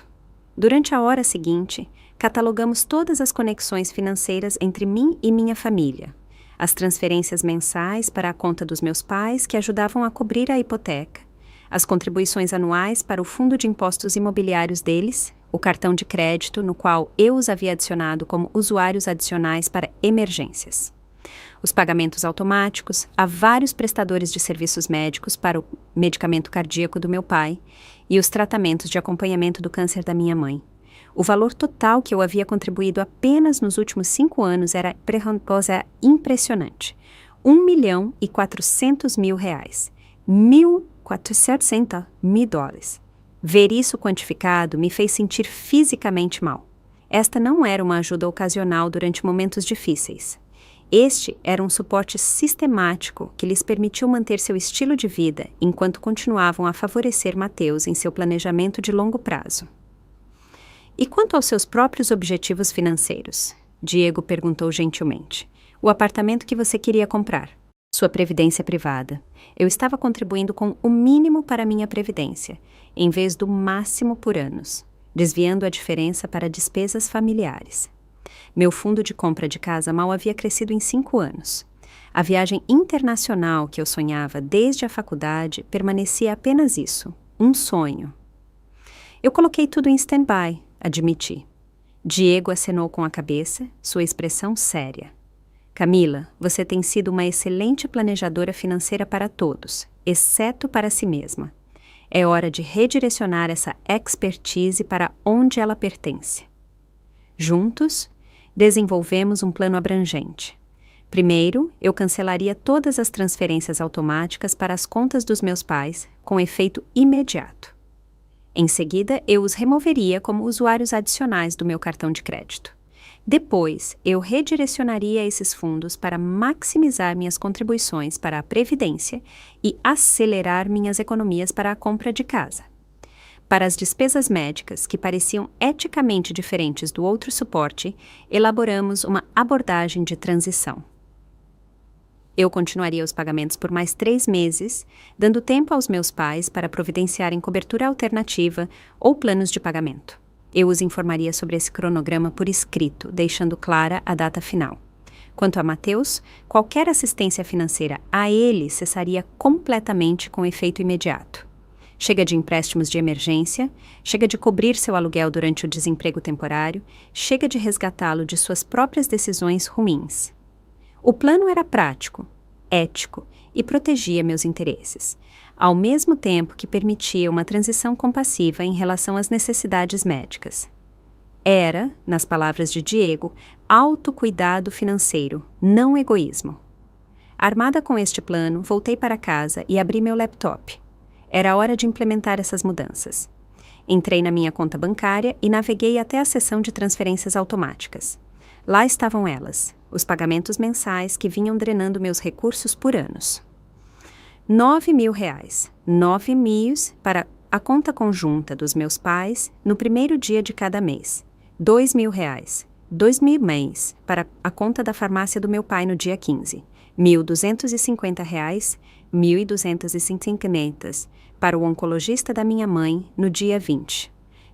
Durante a hora seguinte, catalogamos todas as conexões financeiras entre mim e minha família. As transferências mensais para a conta dos meus pais que ajudavam a cobrir a hipoteca, as contribuições anuais para o fundo de impostos imobiliários deles, o cartão de crédito no qual eu os havia adicionado como usuários adicionais para emergências. Os pagamentos automáticos a vários prestadores de serviços médicos para o medicamento cardíaco do meu pai e os tratamentos de acompanhamento do câncer da minha mãe. O valor total que eu havia contribuído apenas nos últimos 5 anos era impressionante. R$1.400.000. $1.400.000. Ver isso quantificado me fez sentir fisicamente mal. Esta não era uma ajuda ocasional durante momentos difíceis. Este era um suporte sistemático que lhes permitiu manter seu estilo de vida enquanto continuavam a favorecer Mateus em seu planejamento de longo prazo. E quanto aos seus próprios objetivos financeiros? Diego perguntou gentilmente. O apartamento que você queria comprar. Sua previdência privada. Eu estava contribuindo com o mínimo para minha previdência, em vez do máximo por anos, desviando a diferença para despesas familiares. Meu fundo de compra de casa mal havia crescido em 5 anos. A viagem internacional que eu sonhava desde a faculdade permanecia apenas isso, um sonho. Eu coloquei tudo em stand-by, admiti. Diego acenou com a cabeça, sua expressão séria. Camila, você tem sido uma excelente planejadora financeira para todos, exceto para si mesma. É hora de redirecionar essa expertise para onde ela pertence. Juntos, desenvolvemos um plano abrangente. Primeiro, eu cancelaria todas as transferências automáticas para as contas dos meus pais, com efeito imediato. Em seguida, eu os removeria como usuários adicionais do meu cartão de crédito. Depois, eu redirecionaria esses fundos para maximizar minhas contribuições para a previdência e acelerar minhas economias para a compra de casa. Para as despesas médicas, que pareciam eticamente diferentes do outro suporte, elaboramos uma abordagem de transição. Eu continuaria os pagamentos por mais 3 meses, dando tempo aos meus pais para providenciarem cobertura alternativa ou planos de pagamento. Eu os informaria sobre esse cronograma por escrito, deixando clara a data final. Quanto a Mateus, qualquer assistência financeira a ele cessaria completamente com efeito imediato. Chega de empréstimos de emergência, chega de cobrir seu aluguel durante o desemprego temporário, chega de resgatá-lo de suas próprias decisões ruins. O plano era prático, ético e protegia meus interesses, ao mesmo tempo que permitia uma transição compassiva em relação às necessidades médicas. Era, nas palavras de Diego, autocuidado financeiro, não egoísmo. Armada com este plano, voltei para casa e abri meu laptop. Era hora de implementar essas mudanças. Entrei na minha conta bancária e naveguei até a seção de transferências automáticas. Lá estavam elas, os pagamentos mensais que vinham drenando meus recursos por anos. R$9.000, 9.000 para a conta conjunta dos meus pais no primeiro dia de cada mês. R$2.000, 2.000 para a conta da farmácia do meu pai no dia 15. R$1.250, 1.250 para o oncologista da minha mãe no dia 20.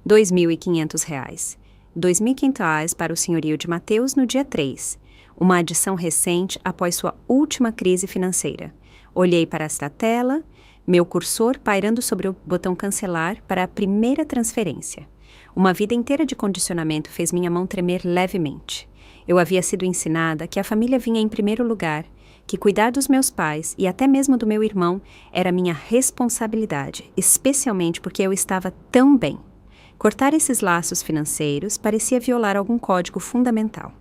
R$2.500, 2.500 para o senhorio de Mateus no dia 3, uma adição recente após sua última crise financeira. Olhei para esta tela, meu cursor pairando sobre o botão cancelar para a primeira transferência. Uma vida inteira de condicionamento fez minha mão tremer levemente. Eu havia sido ensinada que a família vinha em primeiro lugar, que cuidar dos meus pais e até mesmo do meu irmão era minha responsabilidade, especialmente porque eu estava tão bem. Cortar esses laços financeiros parecia violar algum código fundamental.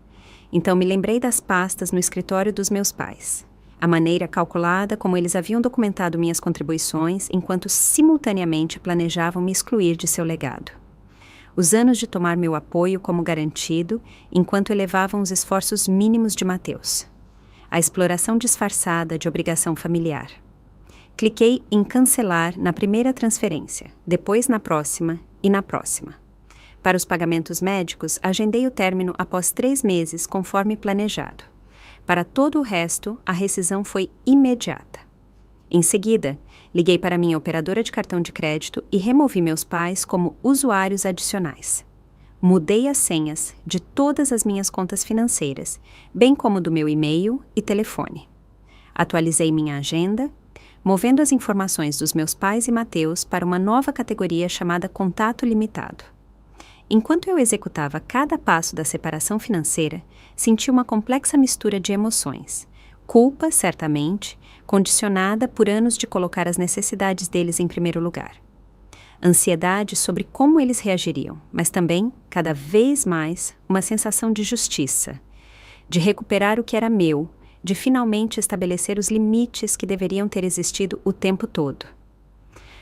Então me lembrei das pastas no escritório dos meus pais. A maneira calculada como eles haviam documentado minhas contribuições enquanto simultaneamente planejavam me excluir de seu legado. Os anos de tomar meu apoio como garantido enquanto elevavam os esforços mínimos de Mateus. A exploração disfarçada de obrigação familiar. Cliquei em cancelar na primeira transferência, depois na próxima e na próxima. Para os pagamentos médicos, agendei o término após 3 meses, conforme planejado. Para todo o resto, a rescisão foi imediata. Em seguida, liguei para minha operadora de cartão de crédito e removi meus pais como usuários adicionais. Mudei as senhas de todas as minhas contas financeiras, bem como do meu e-mail e telefone. Atualizei minha agenda, movendo as informações dos meus pais e Mateus para uma nova categoria chamada Contato Limitado. Enquanto eu executava cada passo da separação financeira, senti uma complexa mistura de emoções. Culpa, certamente, condicionada por anos de colocar as necessidades deles em primeiro lugar. Ansiedade sobre como eles reagiriam, mas também, cada vez mais, uma sensação de justiça, de recuperar o que era meu, de finalmente estabelecer os limites que deveriam ter existido o tempo todo.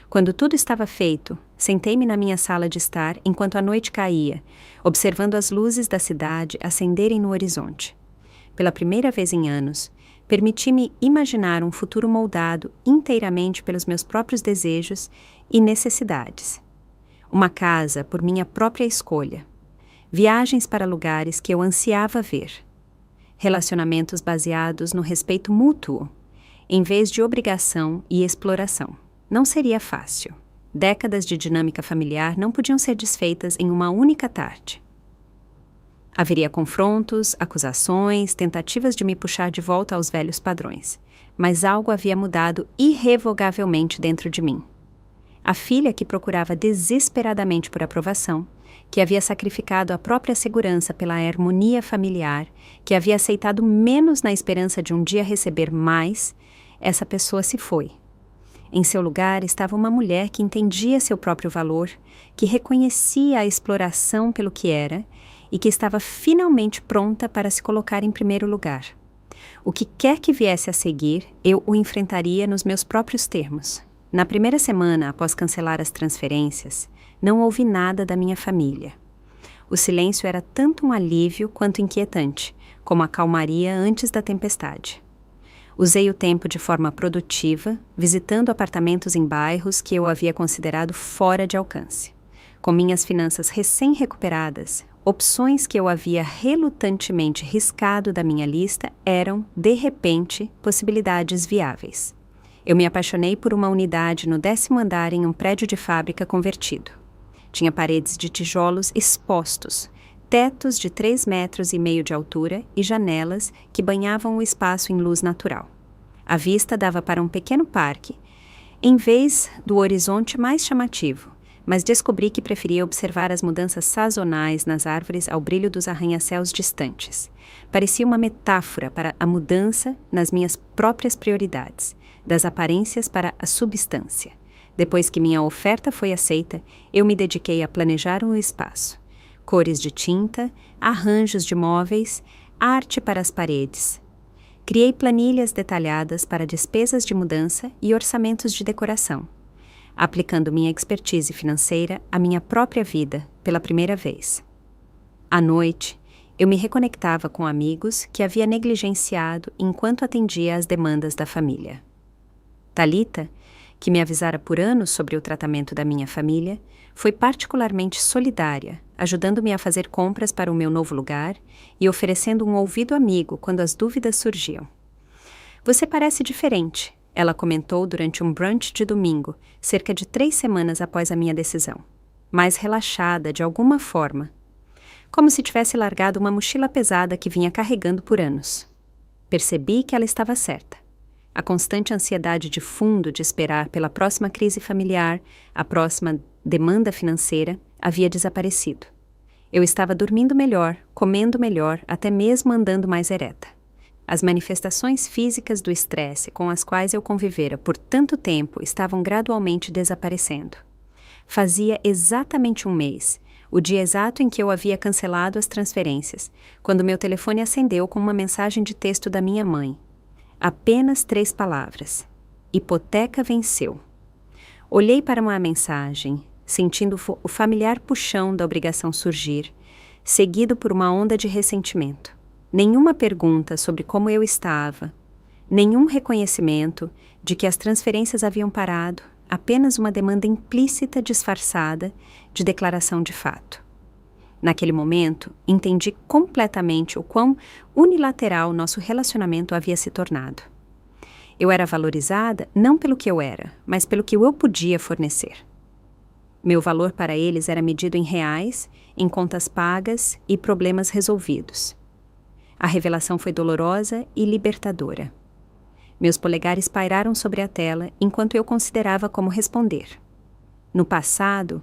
Quando tudo estava feito, sentei-me na minha sala de estar enquanto a noite caía, observando as luzes da cidade acenderem no horizonte. Pela primeira vez em anos, permiti-me imaginar um futuro moldado inteiramente pelos meus próprios desejos e necessidades. Uma casa por minha própria escolha. Viagens para lugares que eu ansiava ver. Relacionamentos baseados no respeito mútuo, em vez de obrigação e exploração. Não seria fácil. Décadas de dinâmica familiar não podiam ser desfeitas em uma única tarde. Haveria confrontos, acusações, tentativas de me puxar de volta aos velhos padrões. Mas algo havia mudado irrevogavelmente dentro de mim. A filha que procurava desesperadamente por aprovação, que havia sacrificado a própria segurança pela harmonia familiar, que havia aceitado menos na esperança de um dia receber mais, essa pessoa se foi. Em seu lugar estava uma mulher que entendia seu próprio valor, que reconhecia a exploração pelo que era e que estava finalmente pronta para se colocar em primeiro lugar. O que quer que viesse a seguir, eu o enfrentaria nos meus próprios termos. Na primeira semana após cancelar as transferências, não ouvi nada da minha família. O silêncio era tanto um alívio quanto inquietante, como a calmaria antes da tempestade. Usei o tempo de forma produtiva, visitando apartamentos em bairros que eu havia considerado fora de alcance. Com minhas finanças recém-recuperadas, opções que eu havia relutantemente riscado da minha lista eram, de repente, possibilidades viáveis. Eu me apaixonei por uma unidade no 10º andar em um prédio de fábrica convertido. Tinha paredes de tijolos expostos, tetos de 3,5 metros de altura e janelas que banhavam o espaço em luz natural. A vista dava para um pequeno parque, em vez do horizonte mais chamativo, mas descobri que preferia observar as mudanças sazonais nas árvores ao brilho dos arranha-céus distantes. Parecia uma metáfora para a mudança nas minhas próprias prioridades, das aparências para a substância. Depois que minha oferta foi aceita, eu me dediquei a planejar um espaço. Cores de tinta, arranjos de móveis, arte para as paredes. Criei planilhas detalhadas para despesas de mudança e orçamentos de decoração, aplicando minha expertise financeira à minha própria vida pela primeira vez. À noite, eu me reconectava com amigos que havia negligenciado enquanto atendia às demandas da família. Thalita, que me avisara por anos sobre o tratamento da minha família, foi particularmente solidária, ajudando-me a fazer compras para o meu novo lugar e oferecendo um ouvido amigo quando as dúvidas surgiam. "Você parece diferente", ela comentou durante um brunch de domingo, cerca de 3 semanas após a minha decisão. Mais relaxada, de alguma forma. Como se tivesse largado uma mochila pesada que vinha carregando por anos. Percebi que ela estava certa. A constante ansiedade de fundo de esperar pela próxima crise familiar, a próxima demanda financeira, havia desaparecido. Eu estava dormindo melhor, comendo melhor, até mesmo andando mais ereta. As manifestações físicas do estresse com as quais eu convivera por tanto tempo estavam gradualmente desaparecendo. Fazia exatamente 1 mês, o dia exato em que eu havia cancelado as transferências, quando meu telefone acendeu com uma mensagem de texto da minha mãe. Apenas 3 palavras. Hipoteca venceu. Olhei para uma mensagem, sentindo o familiar puxão da obrigação surgir, seguido por uma onda de ressentimento. Nenhuma pergunta sobre como eu estava, Nenhum reconhecimento de que as transferências haviam parado, apenas uma demanda implícita disfarçada de declaração de fato. Naquele momento, entendi completamente o quão unilateral nosso relacionamento havia se tornado. Eu era valorizada não pelo que eu era, mas pelo que eu podia fornecer. Meu valor para eles era medido em reais, em contas pagas e problemas resolvidos. A revelação foi dolorosa e libertadora. Meus polegares pairaram sobre a tela enquanto eu considerava como responder. No passado,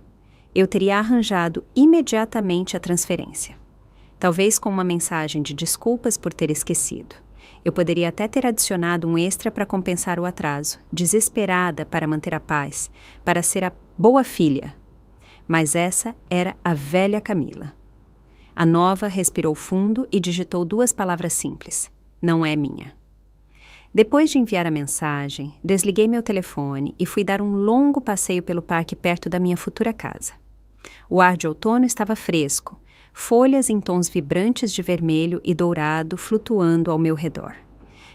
eu teria arranjado imediatamente a transferência. Talvez com uma mensagem de desculpas por ter esquecido. Eu poderia até ter adicionado um extra para compensar o atraso, desesperada para manter a paz, para ser a boa filha. Mas essa era a velha Camila. A nova respirou fundo e digitou 2 palavras simples. Não é minha. Depois de enviar a mensagem, desliguei meu telefone e fui dar um longo passeio pelo parque perto da minha futura casa. O ar de outono estava fresco, folhas em tons vibrantes de vermelho e dourado flutuando ao meu redor.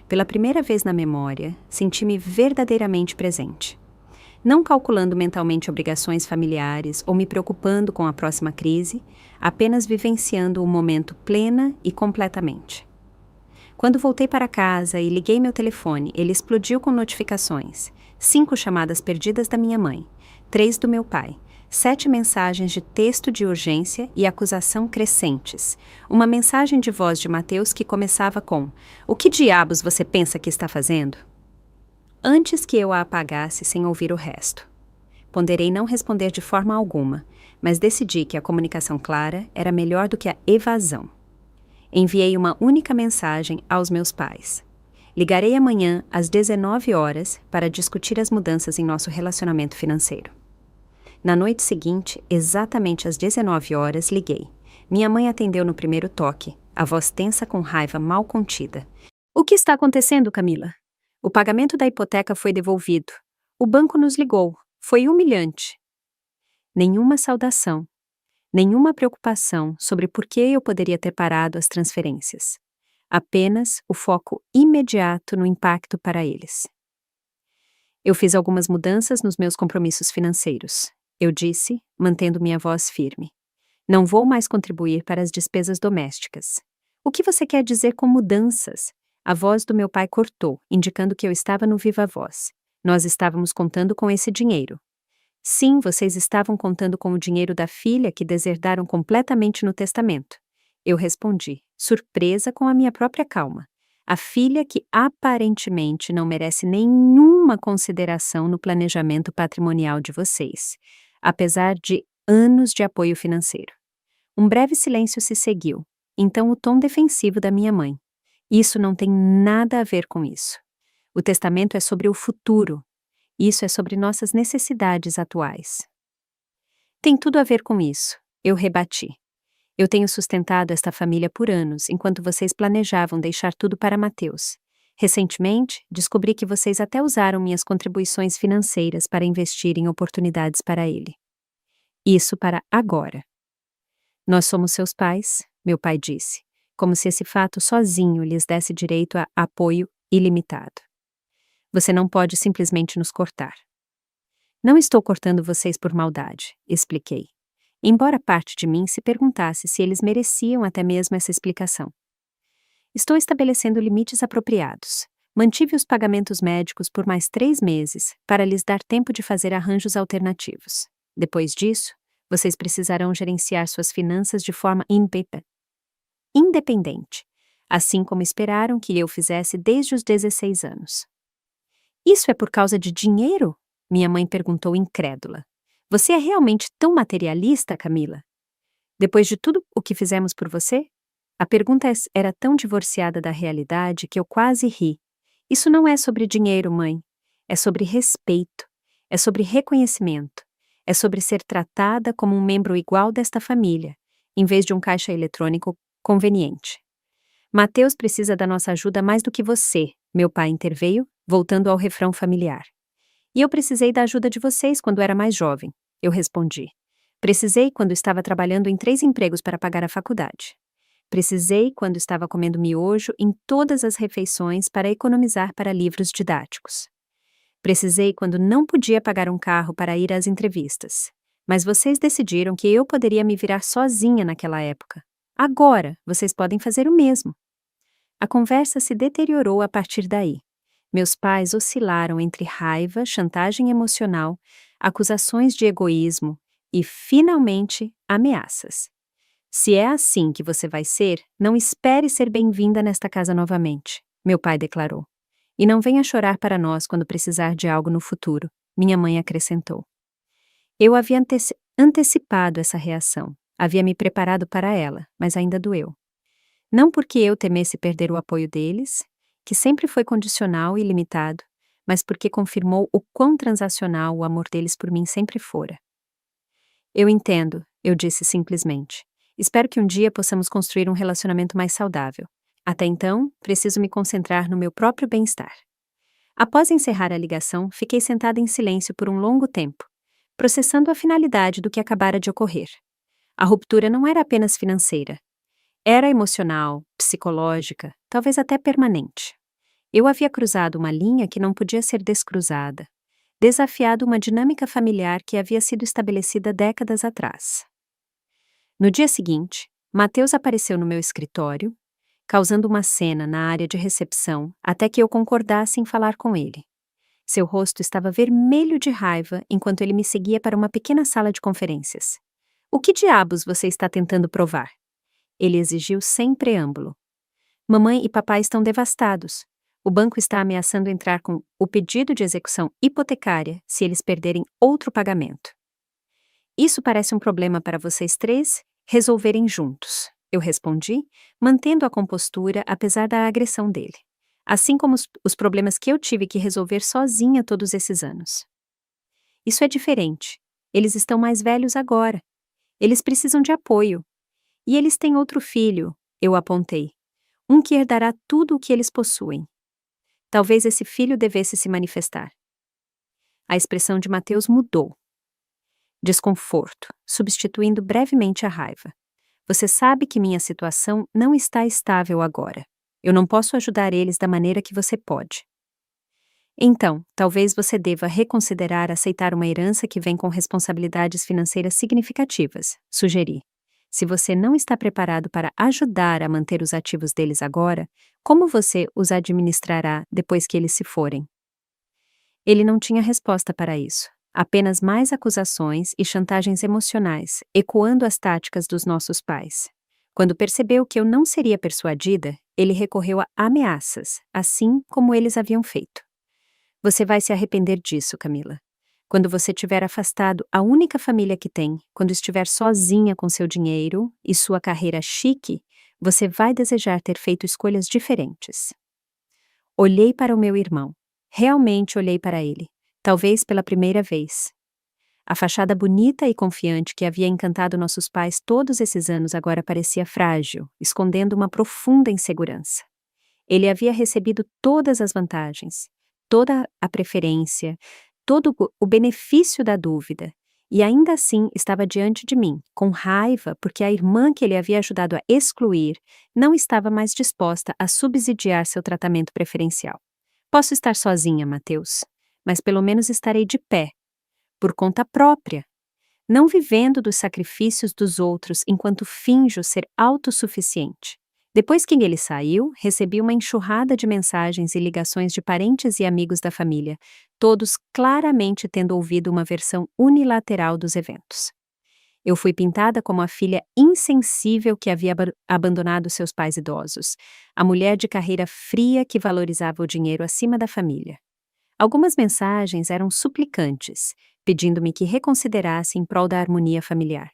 Pela primeira vez na memória, senti-me verdadeiramente presente. Não calculando mentalmente obrigações familiares ou me preocupando com a próxima crise, apenas vivenciando o momento plena e completamente. Quando voltei para casa e liguei meu telefone, ele explodiu com notificações. 5 chamadas perdidas da minha mãe, 3 do meu pai, 7 mensagens de texto de urgência e acusação crescentes. Uma mensagem de voz de Mateus que começava com: "O que diabos você pensa que está fazendo?" Antes que eu a apagasse sem ouvir o resto. Ponderei não responder de forma alguma, mas decidi que a comunicação clara era melhor do que a evasão. Enviei uma única mensagem aos meus pais. Ligarei amanhã às 19 horas para discutir as mudanças em nosso relacionamento financeiro. Na noite seguinte, exatamente às 19 horas, liguei. Minha mãe atendeu no primeiro toque, a voz tensa com raiva mal contida. "O que está acontecendo, Camila? O pagamento da hipoteca foi devolvido. O banco nos ligou. Foi humilhante." Nenhuma saudação. Nenhuma preocupação sobre por que eu poderia ter parado as transferências. Apenas o foco imediato no impacto para eles. Eu fiz algumas mudanças nos meus compromissos financeiros. Eu disse, mantendo minha voz firme. Não vou mais contribuir para as despesas domésticas. "O que você quer dizer com mudanças?" A voz do meu pai cortou, indicando que eu estava no viva voz. "Nós estávamos contando com esse dinheiro." "Sim, vocês estavam contando com o dinheiro da filha que deserdaram completamente no testamento." Eu respondi, surpresa com a minha própria calma. A filha que aparentemente não merece nenhuma consideração no planejamento patrimonial de vocês, apesar de anos de apoio financeiro. Um breve silêncio se seguiu, então o tom defensivo da minha mãe. "Isso não tem nada a ver com isso. O testamento é sobre o futuro. Isso é sobre nossas necessidades atuais." "Tem tudo a ver com isso," eu rebati. "Eu tenho sustentado esta família por anos, enquanto vocês planejavam deixar tudo para Mateus. Recentemente, descobri que vocês até usaram minhas contribuições financeiras para investir em oportunidades para ele. Isso para agora." "Nós somos seus pais," meu pai disse, como se esse fato sozinho lhes desse direito a apoio ilimitado. "Você não pode simplesmente nos cortar." "Não estou cortando vocês por maldade," expliquei. Embora parte de mim se perguntasse se eles mereciam até mesmo essa explicação. "Estou estabelecendo limites apropriados. Mantive os pagamentos médicos por mais 3 meses para lhes dar tempo de fazer arranjos alternativos. Depois disso, vocês precisarão gerenciar suas finanças de forma independente, assim como esperaram que eu fizesse desde os 16 anos. "Isso é por causa de dinheiro?" minha mãe perguntou incrédula. "Você é realmente tão materialista, Camila? Depois de tudo o que fizemos por você?" A pergunta era tão divorciada da realidade que eu quase ri. "Isso não é sobre dinheiro, mãe. É sobre respeito. É sobre reconhecimento. É sobre ser tratada como um membro igual desta família, em vez de um caixa eletrônico conveniente." "Mateus precisa da nossa ajuda mais do que você," meu pai interveio, voltando ao refrão familiar. "E eu precisei da ajuda de vocês quando era mais jovem," eu respondi. "Precisei quando estava trabalhando em 3 empregos para pagar a faculdade. Precisei quando estava comendo miojo em todas as refeições para economizar para livros didáticos. Precisei quando não podia pagar um carro para ir às entrevistas. Mas vocês decidiram que eu poderia me virar sozinha naquela época. Agora, vocês podem fazer o mesmo. A conversa se deteriorou a partir daí. Meus pais oscilaram entre raiva, chantagem emocional, acusações de egoísmo e, finalmente, ameaças. Se é assim que você vai ser, não espere ser bem-vinda nesta casa novamente, meu pai declarou. E não venha chorar para nós quando precisar de algo no futuro, minha mãe acrescentou. Eu havia antecipado essa reação, havia me preparado para ela, mas ainda doeu. Não porque eu temesse perder o apoio deles, que sempre foi condicional e limitado, mas porque confirmou o quão transacional o amor deles por mim sempre fora. Eu entendo, eu disse simplesmente. Espero que um dia possamos construir um relacionamento mais saudável. Até então, preciso me concentrar no meu próprio bem-estar. Após encerrar a ligação, fiquei sentada em silêncio por um longo tempo, processando a finalidade do que acabara de ocorrer. A ruptura não era apenas financeira. Era emocional, psicológica, talvez até permanente. Eu havia cruzado uma linha que não podia ser descruzada, desafiado uma dinâmica familiar que havia sido estabelecida décadas atrás. No dia seguinte, Mateus apareceu no meu escritório, causando uma cena na área de recepção até que eu concordasse em falar com ele. Seu rosto estava vermelho de raiva enquanto ele me seguia para uma pequena sala de conferências. O que diabos você está tentando provar? Ele exigiu sem preâmbulo. Mamãe e papai estão devastados. O banco está ameaçando entrar com o pedido de execução hipotecária se eles perderem outro pagamento. Isso parece um problema para vocês três resolverem juntos, eu respondi, mantendo a compostura apesar da agressão dele. Assim como os problemas que eu tive que resolver sozinha todos esses anos. Isso é diferente. Eles estão mais velhos agora. Eles precisam de apoio. E eles têm outro filho, eu apontei. Um que herdará tudo o que eles possuem. Talvez esse filho devesse se manifestar. A expressão de Mateus mudou. Desconforto, substituindo brevemente a raiva. Você sabe que minha situação não está estável agora. Eu não posso ajudar eles da maneira que você pode. Então, talvez você deva reconsiderar aceitar uma herança que vem com responsabilidades financeiras significativas, sugeri. Se você não está preparado para ajudar a manter os ativos deles agora, como você os administrará depois que eles se forem? Ele não tinha resposta para isso. Apenas mais acusações e chantagens emocionais, ecoando as táticas dos nossos pais. Quando percebeu que eu não seria persuadida, ele recorreu a ameaças, assim como eles haviam feito. Você vai se arrepender disso, Camila. Quando você tiver afastado a única família que tem, quando estiver sozinha com seu dinheiro e sua carreira chique, você vai desejar ter feito escolhas diferentes. Olhei para o meu irmão. Realmente olhei para ele. Talvez pela primeira vez. A fachada bonita e confiante que havia encantado nossos pais todos esses anos agora parecia frágil, escondendo uma profunda insegurança. Ele havia recebido todas as vantagens, toda a preferência, todo o benefício da dúvida, e ainda assim estava diante de mim, com raiva porque a irmã que ele havia ajudado a excluir não estava mais disposta a subsidiar seu tratamento preferencial. Posso estar sozinha, Mateus, mas pelo menos estarei de pé, por conta própria, não vivendo dos sacrifícios dos outros enquanto finjo ser autossuficiente. Depois que ele saiu, recebi uma enxurrada de mensagens e ligações de parentes e amigos da família, todos claramente tendo ouvido uma versão unilateral dos eventos. Eu fui pintada como a filha insensível que havia abandonado seus pais idosos, a mulher de carreira fria que valorizava o dinheiro acima da família. Algumas mensagens eram suplicantes, pedindo-me que reconsiderasse em prol da harmonia familiar.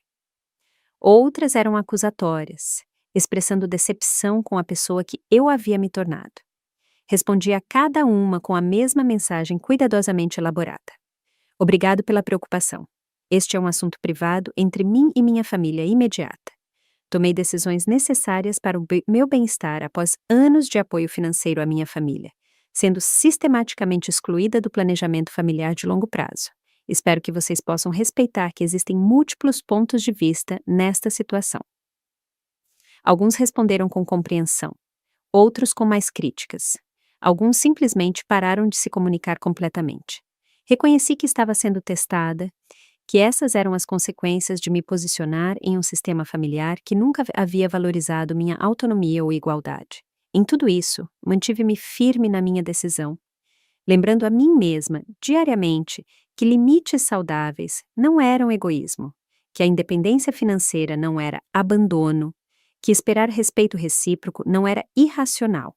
Outras eram acusatórias, expressando decepção com a pessoa que eu havia me tornado. Respondi a cada uma com a mesma mensagem cuidadosamente elaborada. Obrigado pela preocupação. Este é um assunto privado entre mim e minha família imediata. Tomei decisões necessárias para o meu bem-estar após anos de apoio financeiro à minha família, sendo sistematicamente excluída do planejamento familiar de longo prazo. Espero que vocês possam respeitar que existem múltiplos pontos de vista nesta situação. Alguns responderam com compreensão, outros com mais críticas. Alguns simplesmente pararam de se comunicar completamente. Reconheci que estava sendo testada, que essas eram as consequências de me posicionar em um sistema familiar que nunca havia valorizado minha autonomia ou igualdade. Em tudo isso, mantive-me firme na minha decisão, lembrando a mim mesma, diariamente, que limites saudáveis não eram egoísmo, que a independência financeira não era abandono, que esperar respeito recíproco não era irracional.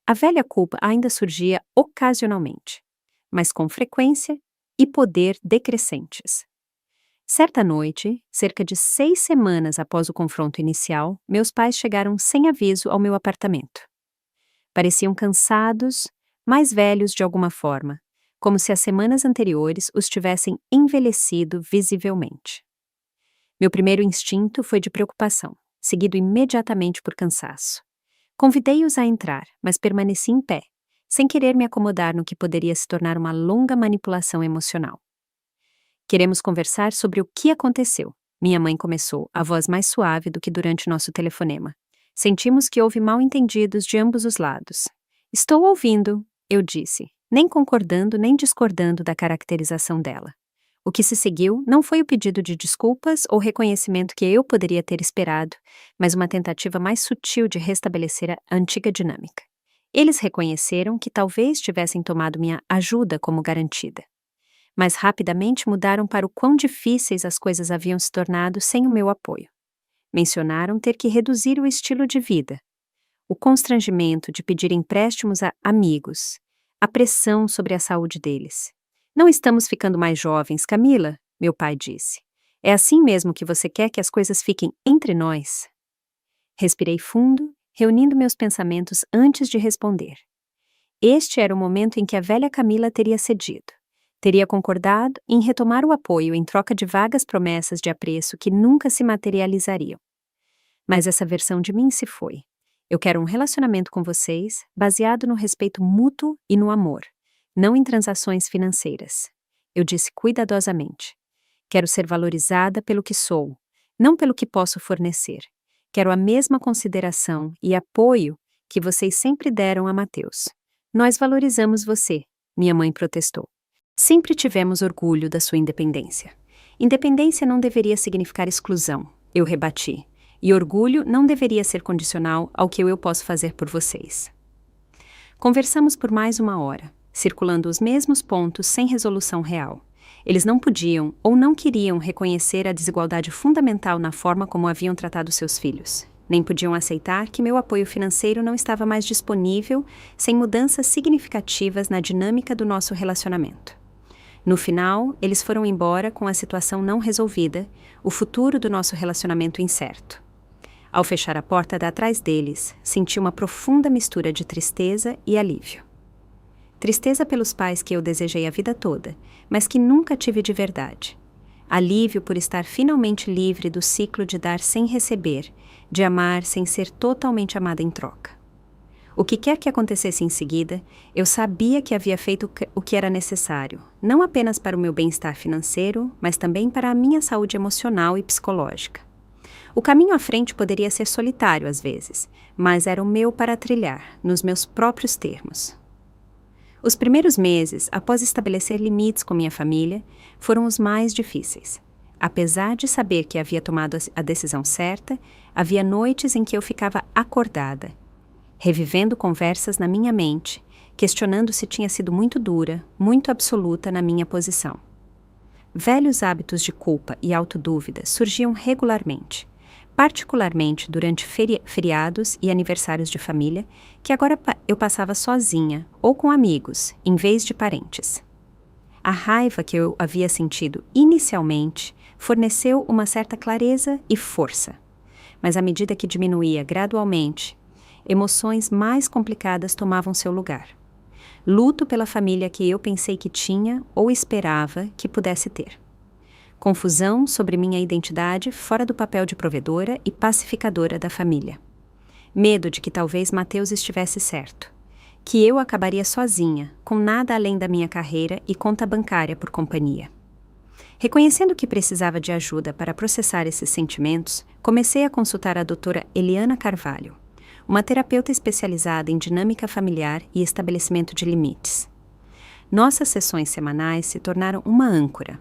A velha culpa ainda surgia ocasionalmente, mas com frequência e poder decrescentes. Certa noite, cerca de 6 semanas após o confronto inicial, meus pais chegaram sem aviso ao meu apartamento. Pareciam cansados, mais velhos de alguma forma, como se as semanas anteriores os tivessem envelhecido visivelmente. Meu primeiro instinto foi de preocupação, seguido imediatamente por cansaço. Convidei-os a entrar, mas permaneci em pé, sem querer me acomodar no que poderia se tornar uma longa manipulação emocional. Queremos conversar sobre o que aconteceu, minha mãe começou, a voz mais suave do que durante nosso telefonema. Sentimos que houve mal-entendidos de ambos os lados. Estou ouvindo, eu disse, nem concordando nem discordando da caracterização dela. O que se seguiu não foi o pedido de desculpas ou reconhecimento que eu poderia ter esperado, mas uma tentativa mais sutil de restabelecer a antiga dinâmica. Eles reconheceram que talvez tivessem tomado minha ajuda como garantida, mas rapidamente mudaram para o quão difíceis as coisas haviam se tornado sem o meu apoio. Mencionaram ter que reduzir o estilo de vida, o constrangimento de pedir empréstimos a amigos, a pressão sobre a saúde deles. Não estamos ficando mais jovens, Camila, meu pai disse. É assim mesmo que você quer que as coisas fiquem entre nós? Respirei fundo, reunindo meus pensamentos antes de responder. Este era o momento em que a velha Camila teria cedido. Teria concordado em retomar o apoio em troca de vagas promessas de apreço que nunca se materializariam. Mas essa versão de mim se foi. Eu quero um relacionamento com vocês baseado no respeito mútuo e no amor, não em transações financeiras. Eu disse cuidadosamente. Quero ser valorizada pelo que sou, não pelo que posso fornecer. Quero a mesma consideração e apoio que vocês sempre deram a Mateus. Nós valorizamos você, minha mãe protestou. Sempre tivemos orgulho da sua independência. Independência não deveria significar exclusão, eu rebati. E orgulho não deveria ser condicional ao que eu posso fazer por vocês. Conversamos por mais 1 hora, circulando os mesmos pontos sem resolução real. Eles não podiam ou não queriam reconhecer a desigualdade fundamental na forma como haviam tratado seus filhos. Nem podiam aceitar que meu apoio financeiro não estava mais disponível sem mudanças significativas na dinâmica do nosso relacionamento. No final, eles foram embora com a situação não resolvida, o futuro do nosso relacionamento incerto. Ao fechar a porta de atrás deles, senti uma profunda mistura de tristeza e alívio. Tristeza pelos pais que eu desejei a vida toda, mas que nunca tive de verdade. Alívio por estar finalmente livre do ciclo de dar sem receber, de amar sem ser totalmente amada em troca. O que quer que acontecesse em seguida, eu sabia que havia feito o que era necessário, não apenas para o meu bem-estar financeiro, mas também para a minha saúde emocional e psicológica. O caminho à frente poderia ser solitário às vezes, mas era o meu para trilhar, nos meus próprios termos. Os primeiros meses, após estabelecer limites com minha família, foram os mais difíceis. Apesar de saber que havia tomado a decisão certa, havia noites em que eu ficava acordada, revivendo conversas na minha mente, questionando se tinha sido muito dura, muito absoluta na minha posição. Velhos hábitos de culpa e autodúvida surgiam regularmente, particularmente durante feriados e aniversários de família, que agora eu passava sozinha ou com amigos, em vez de parentes. A raiva que eu havia sentido inicialmente forneceu uma certa clareza e força, mas à medida que diminuía gradualmente, emoções mais complicadas tomavam seu lugar. Luto pela família que eu pensei que tinha ou esperava que pudesse ter. Confusão sobre minha identidade fora do papel de provedora e pacificadora da família. Medo de que talvez Mateus estivesse certo. Que eu acabaria sozinha, com nada além da minha carreira e conta bancária por companhia. Reconhecendo que precisava de ajuda para processar esses sentimentos, comecei a consultar a doutora Eliana Carvalho, uma terapeuta especializada em dinâmica familiar e estabelecimento de limites. Nossas sessões semanais se tornaram uma âncora,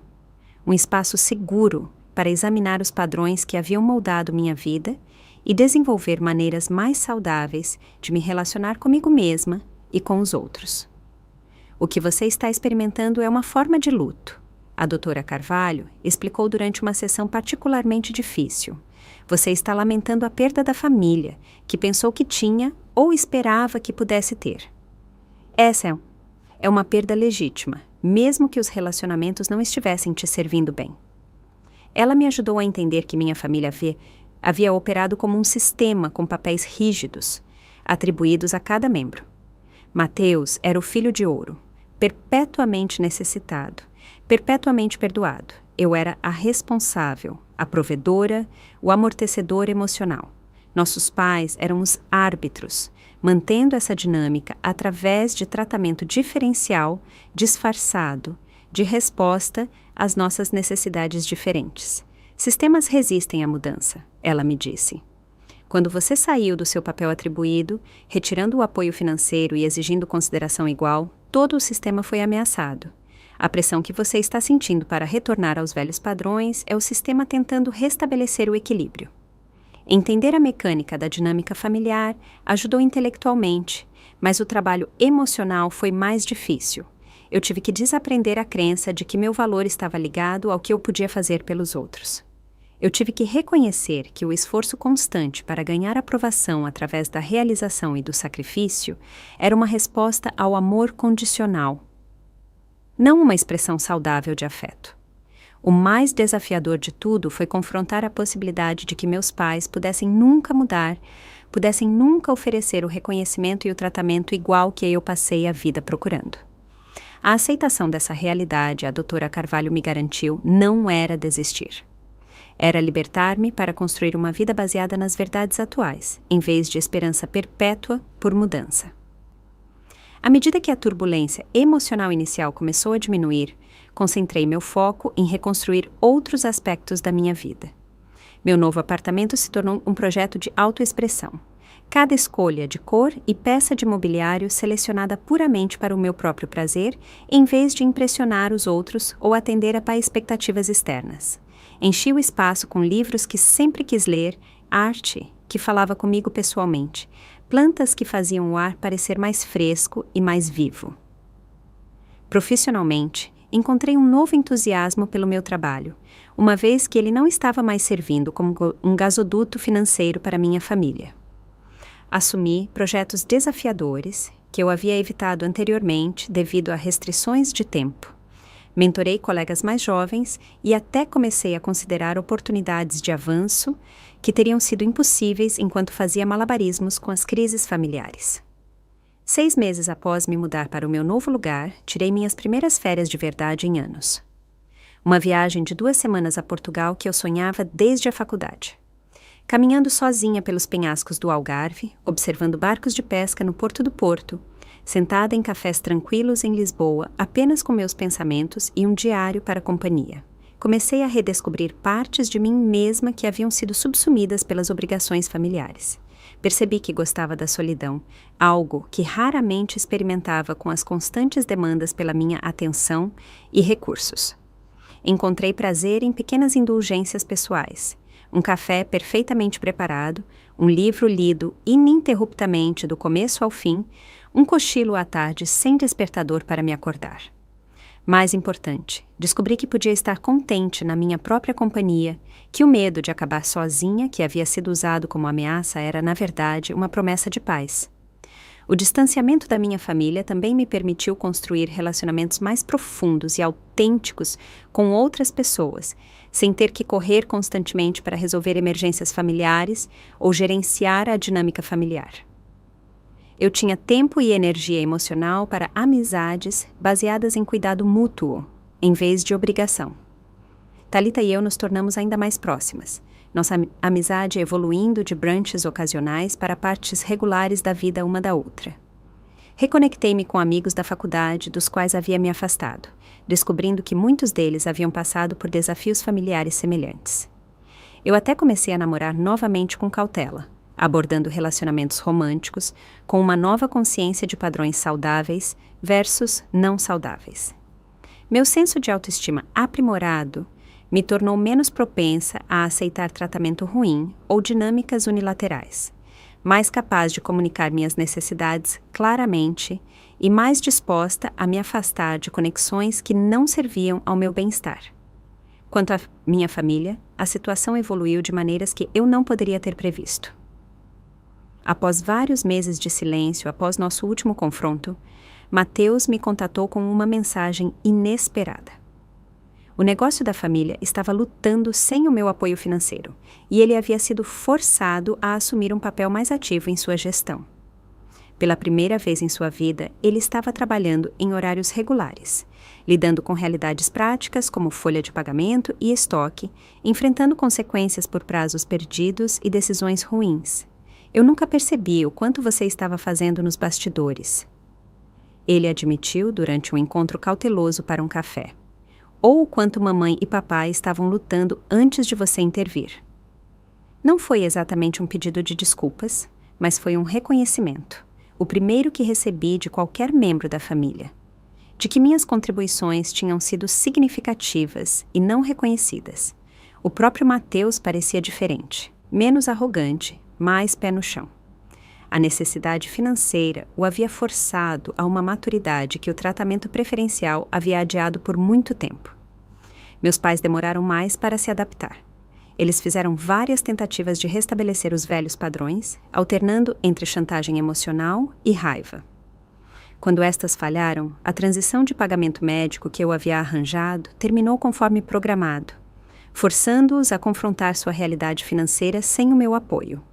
um espaço seguro para examinar os padrões que haviam moldado minha vida e desenvolver maneiras mais saudáveis de me relacionar comigo mesma e com os outros. O que você está experimentando é uma forma de luto. A doutora Carvalho explicou durante uma sessão particularmente difícil. Você está lamentando a perda da família, que pensou que tinha ou esperava que pudesse ter. Essa é uma perda legítima, mesmo que os relacionamentos não estivessem te servindo bem. Ela me ajudou a entender que minha família havia operado como um sistema com papéis rígidos, atribuídos a cada membro. Mateus era o filho de ouro, perpetuamente necessitado, perpetuamente perdoado. Eu era a responsável, a provedora, o amortecedor emocional. Nossos pais eram os árbitros, mantendo essa dinâmica através de tratamento diferencial, disfarçado, de resposta às nossas necessidades diferentes. Sistemas resistem à mudança, ela me disse. Quando você saiu do seu papel atribuído, retirando o apoio financeiro e exigindo consideração igual, todo o sistema foi ameaçado. A pressão que você está sentindo para retornar aos velhos padrões é o sistema tentando restabelecer o equilíbrio. Entender a mecânica da dinâmica familiar ajudou intelectualmente, mas o trabalho emocional foi mais difícil. Eu tive que desaprender a crença de que meu valor estava ligado ao que eu podia fazer pelos outros. Eu tive que reconhecer que o esforço constante para ganhar aprovação através da realização e do sacrifício era uma resposta ao amor condicional, não uma expressão saudável de afeto. O mais desafiador de tudo foi confrontar a possibilidade de que meus pais pudessem nunca mudar, pudessem nunca oferecer o reconhecimento e o tratamento igual que eu passei a vida procurando. A aceitação dessa realidade, a doutora Carvalho me garantiu, não era desistir. Era libertar-me para construir uma vida baseada nas verdades atuais, em vez de esperança perpétua por mudança. À medida que a turbulência emocional inicial começou a diminuir, concentrei meu foco em reconstruir outros aspectos da minha vida. Meu novo apartamento se tornou um projeto de autoexpressão. Cada escolha de cor e peça de mobiliário selecionada puramente para o meu próprio prazer, em vez de impressionar os outros ou atender a expectativas externas. Enchi o espaço com livros que sempre quis ler, arte que falava comigo pessoalmente, plantas que faziam o ar parecer mais fresco e mais vivo. Profissionalmente, encontrei um novo entusiasmo pelo meu trabalho, uma vez que ele não estava mais servindo como um gasoduto financeiro para minha família. Assumi projetos desafiadores que eu havia evitado anteriormente devido a restrições de tempo. Mentorei colegas mais jovens e até comecei a considerar oportunidades de avanço que teriam sido impossíveis enquanto fazia malabarismos com as crises familiares. 6 meses após me mudar para o meu novo lugar, tirei minhas primeiras férias de verdade em anos. Uma viagem de 2 semanas a Portugal que eu sonhava desde a faculdade. Caminhando sozinha pelos penhascos do Algarve, observando barcos de pesca no Porto do Porto, sentada em cafés tranquilos em Lisboa, apenas com meus pensamentos e um diário para companhia. Comecei a redescobrir partes de mim mesma que haviam sido subsumidas pelas obrigações familiares. Percebi que gostava da solidão, algo que raramente experimentava com as constantes demandas pela minha atenção e recursos. Encontrei prazer em pequenas indulgências pessoais, um café perfeitamente preparado, um livro lido ininterruptamente do começo ao fim, um cochilo à tarde sem despertador para me acordar. Mais importante, descobri que podia estar contente na minha própria companhia, que o medo de acabar sozinha, que havia sido usado como ameaça, era, na verdade, uma promessa de paz. O distanciamento da minha família também me permitiu construir relacionamentos mais profundos e autênticos com outras pessoas, sem ter que correr constantemente para resolver emergências familiares ou gerenciar a dinâmica familiar. Eu tinha tempo e energia emocional para amizades baseadas em cuidado mútuo, em vez de obrigação. Thalita e eu nos tornamos ainda mais próximas, nossa amizade evoluindo de brunches ocasionais para partes regulares da vida uma da outra. Reconectei-me com amigos da faculdade, dos quais havia me afastado. descobrindo que muitos deles haviam passado por desafios familiares semelhantes. Eu até comecei a namorar novamente com cautela, abordando relacionamentos românticos com uma nova consciência de padrões saudáveis versus não saudáveis. Meu senso de autoestima aprimorado me tornou menos propensa a aceitar tratamento ruim ou dinâmicas unilaterais, mais capaz de comunicar minhas necessidades claramente e mais disposta a me afastar de conexões que não serviam ao meu bem-estar. Quanto à minha família, a situação evoluiu de maneiras que eu não poderia ter previsto. Após vários meses de silêncio após nosso último confronto, Mateus me contatou com uma mensagem inesperada. O negócio da família estava lutando sem o meu apoio financeiro, e ele havia sido forçado a assumir um papel mais ativo em sua gestão. Pela primeira vez em sua vida, ele estava trabalhando em horários regulares, lidando com realidades práticas como folha de pagamento e estoque, enfrentando consequências por prazos perdidos e decisões ruins. Eu nunca percebi o quanto você estava fazendo nos bastidores. Ele admitiu durante um encontro cauteloso para um café. Ou o quanto mamãe e papai estavam lutando antes de você intervir. Não foi exatamente um pedido de desculpas, mas foi um reconhecimento, o primeiro que recebi de qualquer membro da família, de que minhas contribuições tinham sido significativas e não reconhecidas. O próprio Mateus parecia diferente, menos arrogante, mais pé no chão. A necessidade financeira o havia forçado a uma maturidade que o tratamento preferencial havia adiado por muito tempo. Meus pais demoraram mais para se adaptar. Eles fizeram várias tentativas de restabelecer os velhos padrões, alternando entre chantagem emocional e raiva. Quando estas falharam, a transição de pagamento médico que eu havia arranjado terminou conforme programado, forçando-os a confrontar sua realidade financeira sem o meu apoio.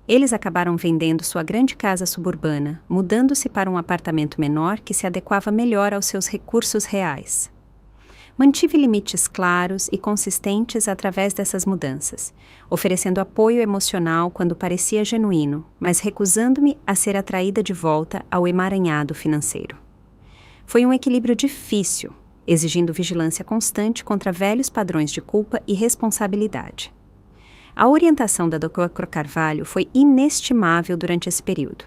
Eles acabaram vendendo sua grande casa suburbana, mudando-se para um apartamento menor que se adequava melhor aos seus recursos reais. Mantive limites claros e consistentes através dessas mudanças, oferecendo apoio emocional quando parecia genuíno, mas recusando-me a ser atraída de volta ao emaranhado financeiro. Foi um equilíbrio difícil, exigindo vigilância constante contra velhos padrões de culpa e responsabilidade. A orientação da Dra. Carvalho foi inestimável durante esse período,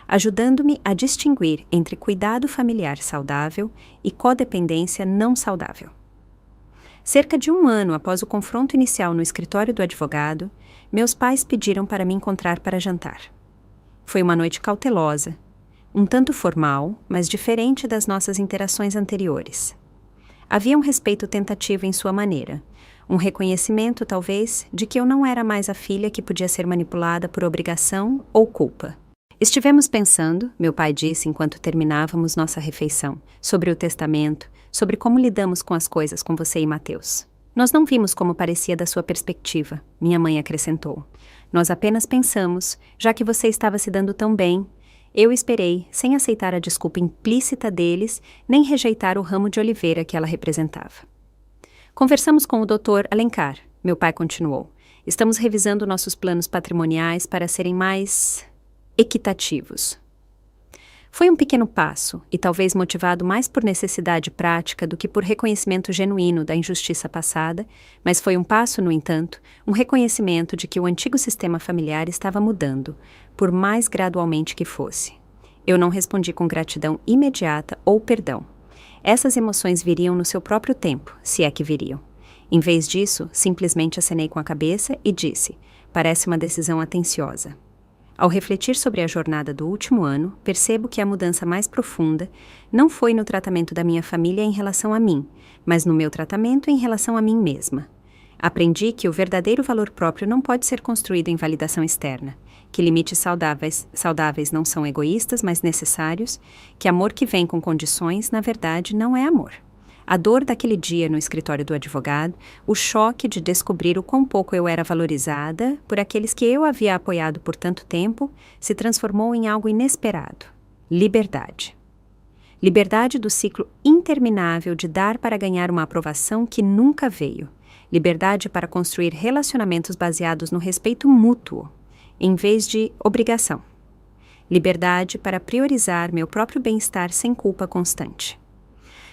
ajudando-me a distinguir entre cuidado familiar saudável e codependência não saudável. Cerca de 1 ano após o confronto inicial no escritório do advogado, meus pais pediram para me encontrar para jantar. Foi uma noite cautelosa, um tanto formal, mas diferente das nossas interações anteriores. Havia um respeito tentativo em sua maneira, um reconhecimento, talvez, de que eu não era mais a filha que podia ser manipulada por obrigação ou culpa. Estivemos pensando, meu pai disse enquanto terminávamos nossa refeição, sobre o testamento, sobre como lidamos com as coisas com você e Mateus. Nós não vimos como parecia da sua perspectiva, minha mãe acrescentou. Nós apenas pensamos, já que você estava se dando tão bem. Eu esperei, sem aceitar a desculpa implícita deles, nem rejeitar o ramo de oliveira que ela representava. Conversamos com o Dr. Alencar, meu pai continuou. Estamos revisando nossos planos patrimoniais para serem mais equitativos. Foi um pequeno passo, e talvez motivado mais por necessidade prática do que por reconhecimento genuíno da injustiça passada, mas foi um passo, no entanto, um reconhecimento de que o antigo sistema familiar estava mudando, por mais gradualmente que fosse. Eu não respondi com gratidão imediata ou perdão. Essas emoções viriam no seu próprio tempo, se é que viriam. Em vez disso, simplesmente acenei com a cabeça e disse: parece uma decisão atenciosa. Ao refletir sobre a jornada do último ano, percebo que a mudança mais profunda não foi no tratamento da minha família em relação a mim, mas no meu tratamento em relação a mim mesma. Aprendi que o verdadeiro valor próprio não pode ser construído em validação externa, que limites saudáveis não são egoístas, mas necessários, que amor que vem com condições, na verdade, não é amor. A dor daquele dia no escritório do advogado, o choque de descobrir o quão pouco eu era valorizada por aqueles que eu havia apoiado por tanto tempo, se transformou em algo inesperado. Liberdade. Liberdade do ciclo interminável de dar para ganhar uma aprovação que nunca veio. Liberdade para construir relacionamentos baseados no respeito mútuo, em vez de obrigação. Liberdade para priorizar meu próprio bem-estar sem culpa constante.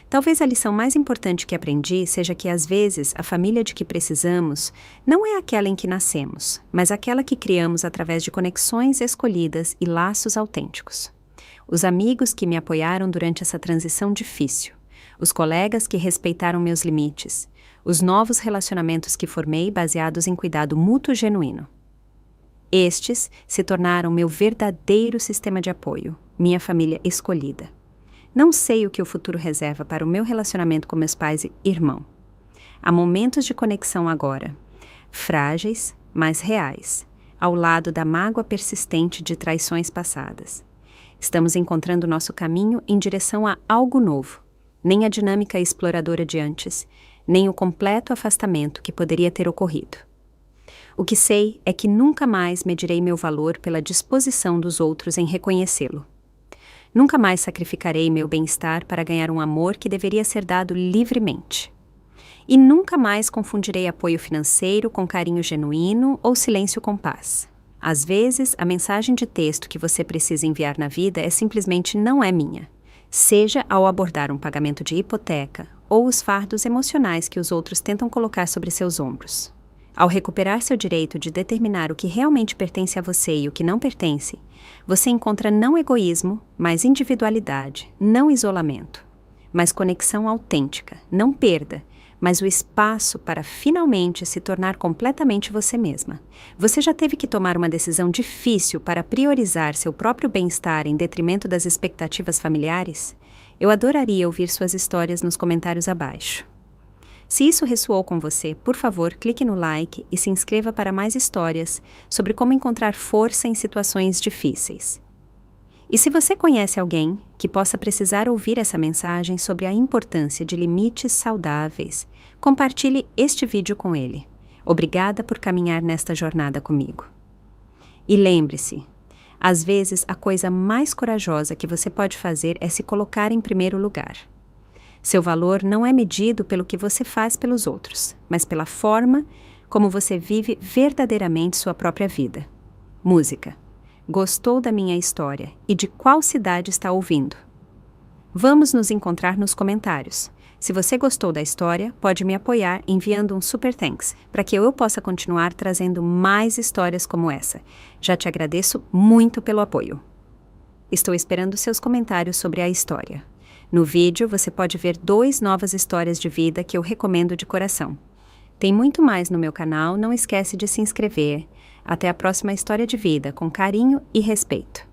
Talvez a lição mais importante que aprendi seja que, às vezes, a família de que precisamos não é aquela em que nascemos, mas aquela que criamos através de conexões escolhidas e laços autênticos. Os amigos que me apoiaram durante essa transição difícil, os colegas que respeitaram meus limites, os novos relacionamentos que formei baseados em cuidado mútuo genuíno. Estes se tornaram meu verdadeiro sistema de apoio, minha família escolhida. Não sei o que o futuro reserva para o meu relacionamento com meus pais e irmão. Há momentos de conexão agora, frágeis, mas reais, ao lado da mágoa persistente de traições passadas. Estamos encontrando nosso caminho em direção a algo novo, nem a dinâmica exploradora de antes, nem o completo afastamento que poderia ter ocorrido. O que sei é que nunca mais medirei meu valor pela disposição dos outros em reconhecê-lo. Nunca mais sacrificarei meu bem-estar para ganhar um amor que deveria ser dado livremente. E nunca mais confundirei apoio financeiro com carinho genuíno ou silêncio com paz. Às vezes, a mensagem de texto que você precisa enviar na vida simplesmente não é minha. Seja ao abordar um pagamento de hipoteca ou os fardos emocionais que os outros tentam colocar sobre seus ombros. Ao recuperar seu direito de determinar o que realmente pertence a você e o que não pertence, você encontra não egoísmo, mas individualidade, não isolamento, mas conexão autêntica, não perda, mas o espaço para finalmente se tornar completamente você mesma. Você já teve que tomar uma decisão difícil para priorizar seu próprio bem-estar em detrimento das expectativas familiares? Eu adoraria ouvir suas histórias nos comentários abaixo. Se isso ressoou com você, por favor, clique no like e se inscreva para mais histórias sobre como encontrar força em situações difíceis. E se você conhece alguém que possa precisar ouvir essa mensagem sobre a importância de limites saudáveis, compartilhe este vídeo com ele. Obrigada por caminhar nesta jornada comigo. E lembre-se, às vezes a coisa mais corajosa que você pode fazer é se colocar em primeiro lugar. Seu valor não é medido pelo que você faz pelos outros, mas pela forma como você vive verdadeiramente sua própria vida. Música. Gostou da minha história e de qual cidade está ouvindo? Vamos nos encontrar nos comentários. Se você gostou da história, pode me apoiar enviando um super thanks, para que eu possa continuar trazendo mais histórias como essa. Já te agradeço muito pelo apoio. Estou esperando seus comentários sobre a história. No vídeo, você pode ver 2 novas histórias de vida que eu recomendo de coração. Tem muito mais no meu canal, não esquece de se inscrever. Até a próxima história de vida, com carinho e respeito.